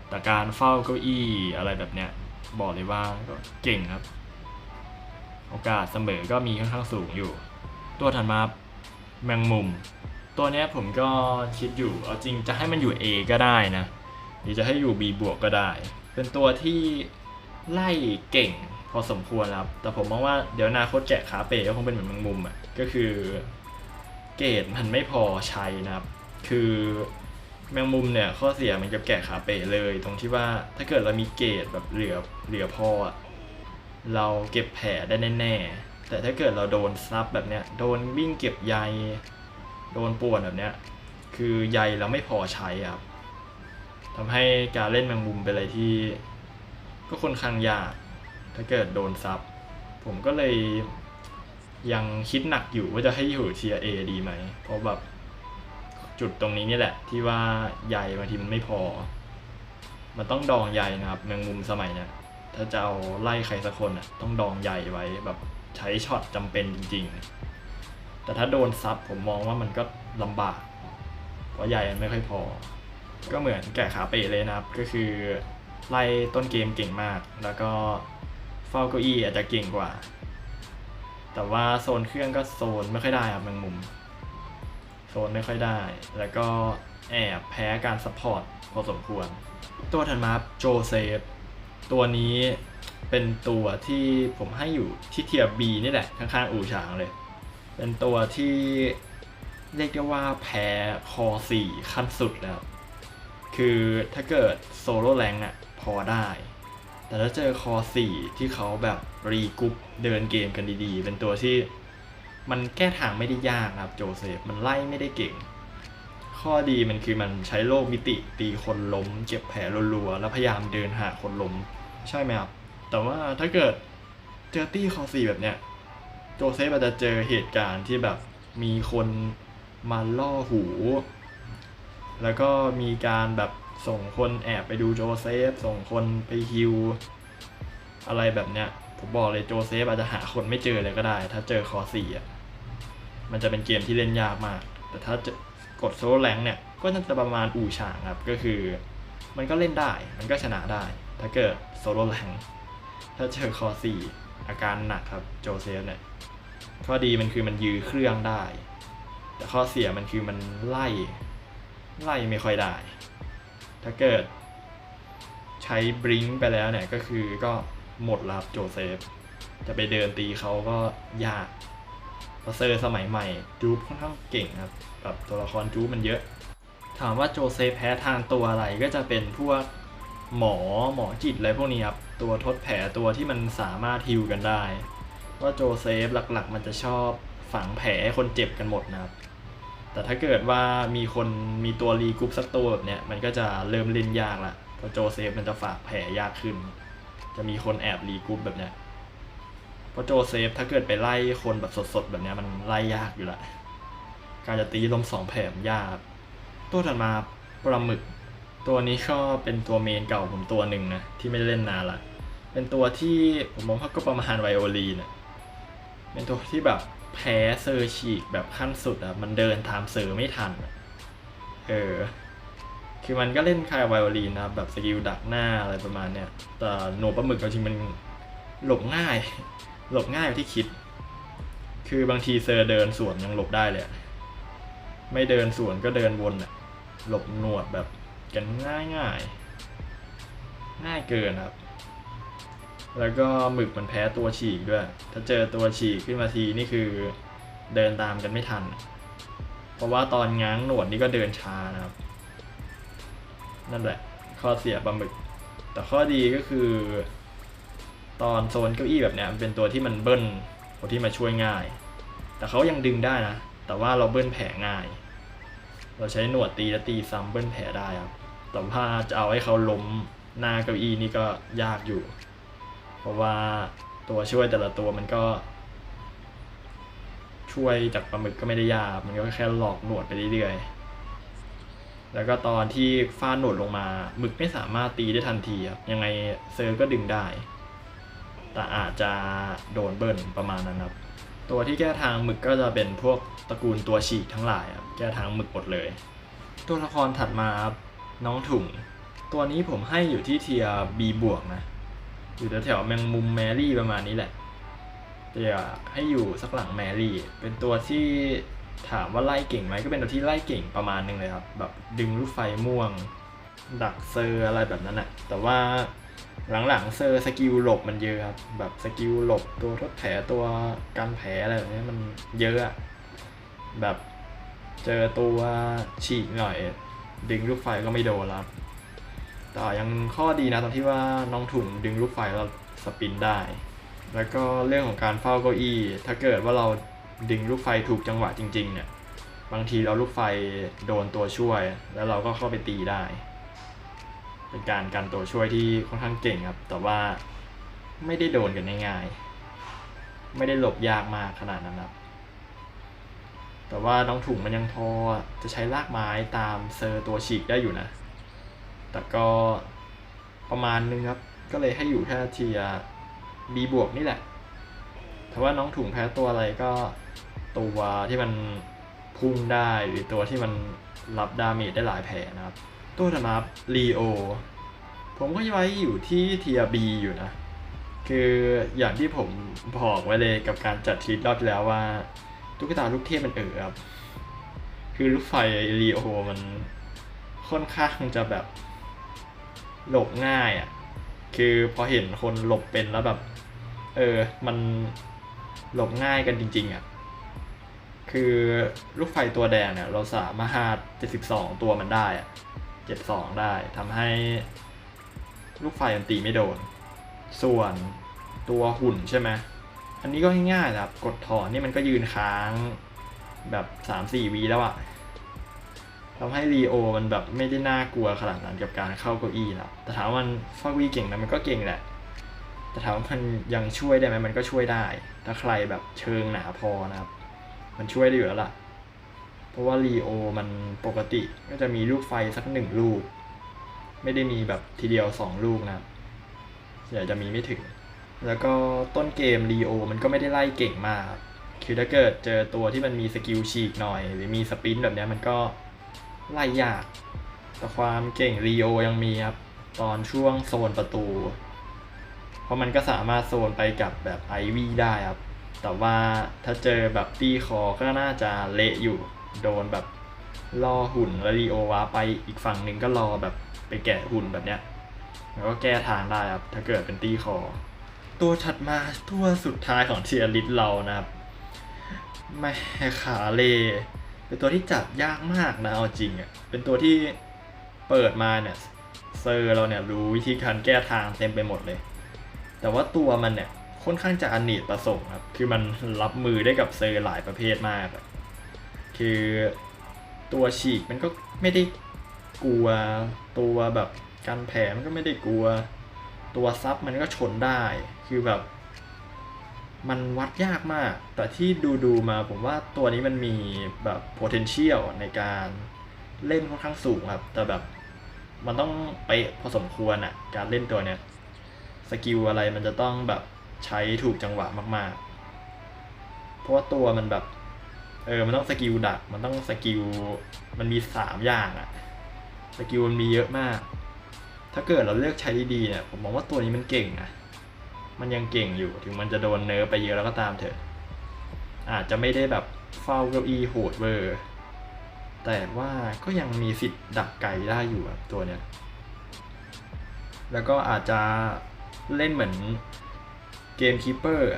แต่การเฝ้าเก้าอี้อะไรแบบเนี้ยบอกเลยว่าก็เก่งครับโอกาสเสมอก็มีค่อนข้างสูงอยู่ตัวถัดมาแมงมุมตัวเนี้ยผมก็คิดอยู่เอาจริงจะให้มันอยู่ A ก็ได้นะหรือจะให้อยู่ B บวกก็ได้เป็นตัวที่ไล่เก่งพอสมควรครับแต่ผมมองว่าเดี๋ยวอนาคตแกะขาเป๋ก็คงเป็นเหมือนแมงมุมอ่ะก็คือเกรดมันไม่พอใช้นะครับคือแมงมุมเนี่ยข้อเสียมันกับแกะขาเป๋เลยตรงที่ว่าถ้าเกิดเรามีเกรดแบบเหลือพอเราเก็บแผลได้แน่ๆแต่ถ้าเกิดเราโดนซับแบบเนี้ยโดนวิ่งเก็บใยโดนป่วนแบบเนี้ยคือใยเราไม่พอใช้ครับทำให้การเล่นแมงมุมเป็นอะไรที่ก็ค่อนข้างยากถ้าเกิดโดนซับผมก็เลยยังคิดหนักอยู่ว่าจะให้อยู่เทียร์ A ดีไหมเพราะแบบจุดตรงนี้นี่แหละที่ว่าใยบางทีมันไม่พอมันต้องดองใยนะครับแมงมุมสมัยเนี้ยถ้าจะเอาไล่ใครสักคนอ่ะต้องดองใยไว้แบบใช้ช็อตจำเป็นจริงๆแต่ถ้าโดนซับผมมองว่ามันก็ลำบากเพราะใยมันไม่ค่อยพอก็เหมือนแกะขาเป๋เลยนะครับก็คือไล่ต้นเกมเก่งมากแล้วก็เฝ้าเก้าอี้อาจจะเก่งกว่าแต่ว่าโซนเครื่องก็โซนไม่ค่อยได้ครับแมงมุมโซนไม่ค่อยได้แล้วก็แอบแพ้การซัพพอร์ตพอสมควรตัวถัดมาโจเซฟตัวนี้เป็นตัวที่ผมให้อยู่ที่เทียร์ B นี่แหละข้างๆอู่ฉางเลยเป็นตัวที่เรียกได้ว่าแพ้คอ4ขั้นสุดแล้วคือถ้าเกิดโซโล่แรงอะพอได้แต่ถ้าเจอคอ4ที่เขาแบบรีกรุ๊ปเดินเกมกันดีๆเป็นตัวที่มันแก้ทางไม่ได้ยากครับโจเซฟมันไล่ไม่ได้เก่งข้อดีมันคือมันใช้โลกมิติตีคนล้มเก็บแผลรัวๆแล้วพยายามเดินหาคนล้มใช่ไหมครับแต่ว่าถ้าเกิดเจอตี้คอ4แบบเนี้ยโจเซฟอาจจะเจอเหตุการณ์ที่แบบมีคนมาล่อหูแล้วก็มีการแบบส่งคนแอบไปดูโจเซฟส่งคนไปฮิวอะไรแบบเนี้ยผมบอกเลยโจเซฟอาจจะหาคนไม่เจอเลยก็ได้ถ้าเจอคอ4อ่ะมันจะเป็นเกมที่เล่นยากมากแต่ถ้ากดโซโล่แรงเนี่ยก็จะประมาณอู่ฉางครับก็คือมันก็เล่นได้มันก็ชนะได้ถ้าเกิดโซโล่แรงถ้าเจอคอ4อาการหนักครับโจเซฟเนี่ยข้อดีมันคือมันยื้อเครื่องได้แต่ข้อเสียมันคือมันไล่ไม่ค่อยได้ถ้าเกิดใช้บริงไปแล้วเนี่ยก็คือก็หมดแล้วโจเซฟจะไปเดินตีเขาก็ยากเพราะเซอร์สมัยใหม่จู๊บค่อนข้างเก่งครับแบบตัวละครจู๊บมันเยอะถามว่าโจเซฟแพ้ทางตัวอะไรก็จะเป็นพวกหมอจิตอะไรพวกนี้ครับตัวทดแผลตัวที่มันสามารถฮิลกันได้ว่าโจเซฟหลักๆมันจะชอบฝังแผลให้คนเจ็บกันหมดนะครับแต่ถ้าเกิดว่ามีตัวรีกรุ๊ปสักตัวแบบเนี้ยมันก็จะเริ่มเล่นยากละเพราะโจเซฟมันจะฝากแผลยากขึ้นจะมีคนแอบรีกรุ๊ปแบบเนี้ยเพราะโจเซฟถ้าเกิดไปไล่คนแบบสดๆแบบเนี้ยมันไล่ยากอยู่ละการจะตีลม2แผลยากตัวถัดมาปลาหมึกตัวนี้ก็เป็นตัวเมนเก่าผมตัวหนึ่งนะที่ไม่ได้เล่นนานละเป็นตัวที่ผมมองว่าก็ประมาณไวโอลีนเป็นตัวที่แบบแพ้เซอร์ฉีกแบบขั้นสุดมันเดินตามเซอร์ไม่ทันคือมันก็เล่นคล้ายไวโอลีนนะแบบสกิลดักหน้าอะไรประมาณเนี้ยแต่โนปลาหมึกจริงมันหลบง่ายกว่าที่คิดคือบางทีเซอร์เดินสวนยังหลบได้เลยไม่เดินสวนก็เดินวนหลบหนวดแบบกันง่ายเกินครับแล้วก็หมึกมันแพ้ตัวฉีกด้วยถ้าเจอตัวฉีกขึ้นมาทีนี่คือเดินตามกันไม่ทันเพราะว่าตอนง้างหนวดนี่ก็เดินช้านะครับนั่นแหละข้อเสียปลาหมึกแต่ข้อดีก็คือตอนโซนเก้าอี้แบบเนี้ยเป็นตัวที่มันเบิ้ลตัวที่มาช่วยง่ายแต่เขายังดึงได้นะแต่ว่าเราเบิ้ลแผลง่ายเราใช้หนวดตีและตีซ้ำเบิ้ลแผลได้ครับแต่ถ้าจะเอาให้เขาล้มหน้าเก้าอี้นี่ก็ยากอยู่เพราะว่าตัวช่วยแต่ละตัวมันก็ ช่วยจากปลาหมึกก็ไม่ได้ยากมันก็แค่หลอกหนวดไปเรื่อยๆแล้วก็ตอนที่ฟาดหนวดลงมาหมึกไม่สามารถตีได้ทันทีครับยังไงเซอร์ก็ดึงได้แต่อาจจะโดนเบิ้ลประมาณนั้นครับตัวที่แก้ทางหมึกก็จะเป็นพวกตระกูลตัวฉีกทั้งหลายครับแก้ทางหมึกหมดเลยตัวละครถัดมาครับน้องถุงตัวนี้ผมให้อยู่ที่เทียร์ B บวกนะอยู่แถวแมงมุมแมรี่ประมาณนี้แหละแต่อยากให้อยู่สักหลังแมรี่เป็นตัวที่ถามว่าไล่เก่งไหมก็เป็นตัวที่ไล่เก่งประมาณนึงเลยครับแบบดึงลูกไฟม่วงดักเซอร์อะไรแบบนั้นแหะแต่ว่าหลังๆเซอร์สกิลหลบมันเยอะครับแบบสกิลหลบตัวทดแผลตัวกันแผลอะไรแบบนี้มันเยอะอะแบบเจอตัวฉีกหน่อยดึงลูกไฟก็ไม่โดนแล้วแต่ยังข้อดีนะตอนที่ว่าน้องถุงดึงลูกไฟแล้วสปินได้แล้วก็เรื่องของการเฝ้าเก้าอี้ถ้าเกิดว่าเราดึงลูกไฟถูกจังหวะจริงๆเนี่ยบางทีเราลูกไฟโดนตัวช่วยแล้วเราก็เข้าไปตีได้เป็นการกันตัวช่วยที่ค่อนข้างเก่งครับแต่ว่าไม่ได้โดนกันง่ายๆไม่ได้หลบยากมากขนาดนั้นครับแต่ว่าน้องถุงมันยังพอจะใช้ลากไม้ตามเซอร์ตัวฉีกได้อยู่นะแต่ก็ประมาณนึงครับก็เลยให้อยู่แค่เทียร์ B บวกนี่แหละถ้าว่าน้องถุงแพ้ตัวอะไรก็ตัวที่มันพุ่งได้หรือตัวที่มันรับดาเมจได้หลายแผลนะครับตัวถัดมาลีโอผมก็ไว้อยู่ที่เทียร์ B อยู่นะคืออย่างที่ผมบอกไว้เลยกับการจัดทีรอบที่แล้วว่าตุ๊กตาลูกเทพมันครับคือลูกไฟลีโอมันค่อนข้างจะแบบหลบง่ายอ่ะคือพอเห็นคนหลบเป็นแล้วแบบมันหลบง่ายกันจริงๆอ่ะคือลูกไฟตัวแดงเนี่ยเราสามารถ72ตัวมันได้อ่ะ72ได้ทำให้ลูกไฟมันตีไม่โดนส่วนตัวหุ่นใช่ไหมอันนี้ก็ง่ายๆนะครับกดถอนนี่มันก็ยืนค้างแบบ 3-4 วีแล้วอ่ะทำให้ลีโอมันแบบไม่ได้น่ากลัวขนาดนั้นกับการเข้าเก้าอี้นะแต่ถามว่ามันฟาวีเก่งไหมมันก็เก่งแหละแต่ถามว่ามันยังช่วยได้ไหมมันก็ช่วยได้ถ้าใครแบบเชิงหนาพอนะครับมันช่วยได้อยู่แล้วล่ะเพราะว่าลีโอมันปกติก็จะมีลูกไฟสัก1ลูกไม่ได้มีแบบทีเดียว2ลูกนะส่วนใหญ่จะมีไม่ถึงแล้วก็ต้นเกมลีโอมันก็ไม่ได้ไล่เก่งมากคือถ้าเกิดเจอตัวที่มันมีสกิลฉีกหน่อยหรือมีสปินแบบนี้มันก็ไล่ยากแต่ความเก่งลีโอยังมีครับตอนช่วงโซนประตูเพราะมันก็สามารถโซนไปกับแบบไอวี่ได้ครับแต่ว่าถ้าเจอแบบตีคอก็น่าจะเละอยู่โดนแบบล่อหุ่นแล้วลีโอว้าไปอีกฝั่งหนึ่งก็รอแบบไปแกะหุ่นแบบเนี้ยแล้วก็แก้ทางได้ครับถ้าเกิดเป็นตีคอตัวถัดมาตัวสุดท้ายของเทียร์ลิสต์เรานะครับแม่ขาเลเป็นตัวที่จับยากมากนะเอาจริงอ่ะเป็นตัวที่เปิดมาเนี่ยเซอร์เราเนี่ยรู้วิธีการแก้ทางเต็มไปหมดเลยแต่ว่าตัวมันเนี่ยค่อนข้างจะอเนกประสงค์ครับคือมันรับมือได้กับเซอร์หลายประเภทมากคือตัวฉีกมันก็ไม่ได้กลัวตัวแบบการแผลมันก็ไม่ได้กลัวตัวซับมันก็ชนได้คือแบบมันวัดยากมากแต่ที่ดูมาผมว่าตัวนี้มันมีแบบ potential ในการเล่นค่อนข้างสูงครับแต่แบบมันต้องเป๊ะพอสมควรอ่ะการเล่นตัวเนี้ยสกิลอะไรมันจะต้องแบบใช้ถูกจังหวะมากๆเพราะว่าตัวมันแบบมันต้องสกิลดักมันต้องสกิลมันมี3อย่างอ่ะสกิลมันมีเยอะมากถ้าเกิดเราเลือกใช้ดีๆเนี่ยผมมองว่าตัวนี้มันเก่งนะมันยังเก่งอยู่ถึงมันจะโดนเนิร์ฟไปเยอะแล้วก็ตามเถอะอาจจะไม่ได้แบบเฝ้าเก้าอี้โหดเวอร์แต่ว่าก็ยังมีสิทธิ์ดักไกลได้อยู่ครับตัวเนี้ยแล้วก็อาจจะเล่นเหมือนเกมคีปเปอร์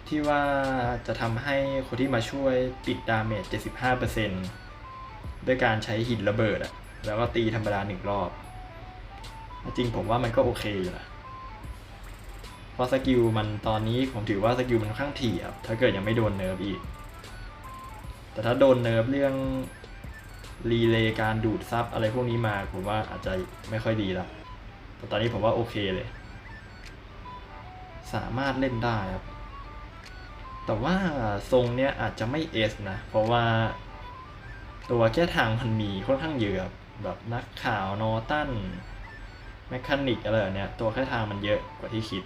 ที่ว่าจะทำให้คนที่มาช่วยปิดดาเมจ 75% ด้วยการใช้หินระเบิดแล้วก็ตีธรรมดา1 รอบจริงผมว่ามันก็โอเคอยู่นะเพราะสกิลมันตอนนี้ผมถือว่าสกิลมันค่อนข้างถี่ครับถ้าเกิดยังไม่โดนเนิร์ฟอีกแต่ถ้าโดนเนิร์ฟเรื่องรีเลย์การดูดซับอะไรพวกนี้มาผมว่าอาจจะไม่ค่อยดีละแต่ตอนนี้ผมว่าโอเคเลยสามารถเล่นได้ครับ แต่ว่าทรงเนี้ยอาจจะไม่ S นะ เพราะว่าตัวแก้ทางมันมีค่อนข้างเยอะแบบนักข่าวนอร์ตันแมคคานิกอะไรแบบเนี้ยตัวแก้ทางมันเยอะกว่าที่คิด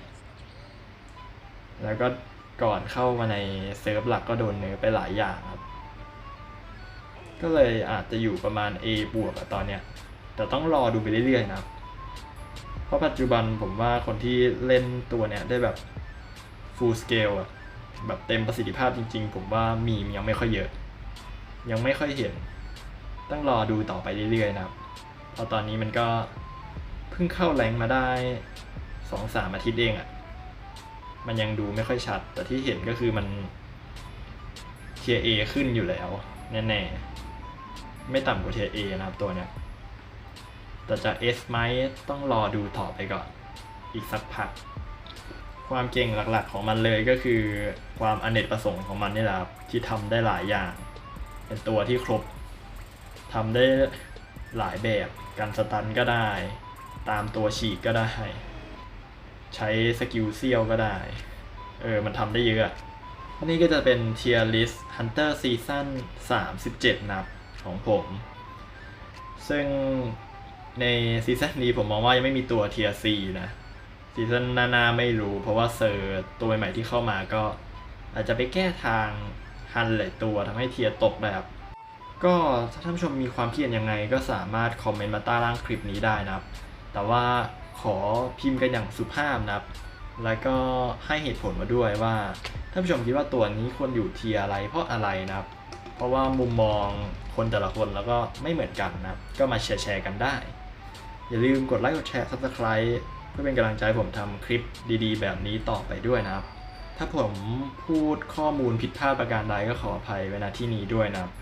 แล้วก็ก่อนเข้ามาในเซิร์ฟหลักก็โดนเนื้อไปหลายอย่างครับก็เลยอาจจะอยู่ประมาณ A บวกตอนเนี้ยแต่ต้องรอดูไปเรื่อยๆนะครับเพราะปัจจุบันผมว่าคนที่เล่นตัวเนี้ยได้แบบ full scale อะแบบเต็มประสิทธิภาพจริงๆผมว่ามีมยังไม่ค่อยเยอะยังไม่ค่อยเห็นต้องรอดูต่อไปเรื่อยๆนะครับเพราะตอนนี้มันก็เพิ่งเข้าแรงมาได้ 2-3 อาทิตย์เองอะมันยังดูไม่ค่อยชัดแต่ที่เห็นก็คือมันเทียร์ A ขึ้นอยู่แล้วแน่ๆไม่ต่ำกว่าเทียร์ A นะครับตัวเนี้ยแต่จะ S ไหมต้องรอดูต่อไปก่อนอีกสักพักความเก่งหลักๆของมันเลยก็คือความอเนกประสงค์ของมันนี่แหละครับที่ทำได้หลายอย่างเป็นตัวที่ครบทำได้หลายแบบการสตันก็ได้ตามตัวฉีกก็ได้ใช้สกิลเซียวก็ได้มันทำได้เยอะนี่ก็จะเป็น Tier List Hunter Season 37นับของผมซึ่งในซีซั่นนี้ผมมองว่ายังไม่มีตัว Tier C นะซีซั่นหน้าไม่รู้เพราะว่าเซอร์ตัวใหม่ที่เข้ามาก็อาจจะไปแก้ทางฮันหลายตัวทำให้เทียร์ตกได้ครับก็ถ้าท่านผู้ชมมีความคิดเห็นยังไงก็สามารถคอมเมนต์มาใต้ล่างคลิปนี้ได้นะครับแต่ว่าขอพิมพ์กันอย่างสุภาพนะครับแล้วก็ให้เหตุผลมาด้วยว่าท่านผู้ชมคิดว่าตัวนี้ควรอยู่เทียร์อะไรเพราะอะไรนะครับเพราะว่ามุมมองคนแต่ละคนแล้วก็ไม่เหมือนกันนะครับก็มาแชร์กันได้อย่าลืมกดไลค์กดแชร์ Subscribe เพื่อเป็นกำลังใจให้ผมทำคลิปดีๆแบบนี้ต่อไปด้วยนะครับถ้าผมพูดข้อมูลผิดพลาดประการใดก็ขออภัยไว้ณที่นี้ด้วยนะครับ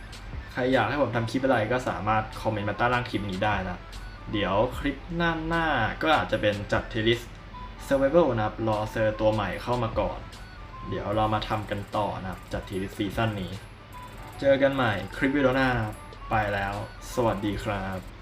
ใครอยากให้ผมทำคลิปอะไรก็สามารถคอมเมนต์มาใต้ล่างคลิปนี้ได้นะเดี๋ยวคลิปหน้าก็อาจจะเป็นจัดเทลิส Survival นะครับรอเซอร์ตัวใหม่เข้ามาก่อนเดี๋ยวเรามาทำกันต่อนะครับจัดเทลิสซีซั่นนี้เจอกันใหม่คลิปวิดีโอหน้าไปแล้วสวัสดีครับ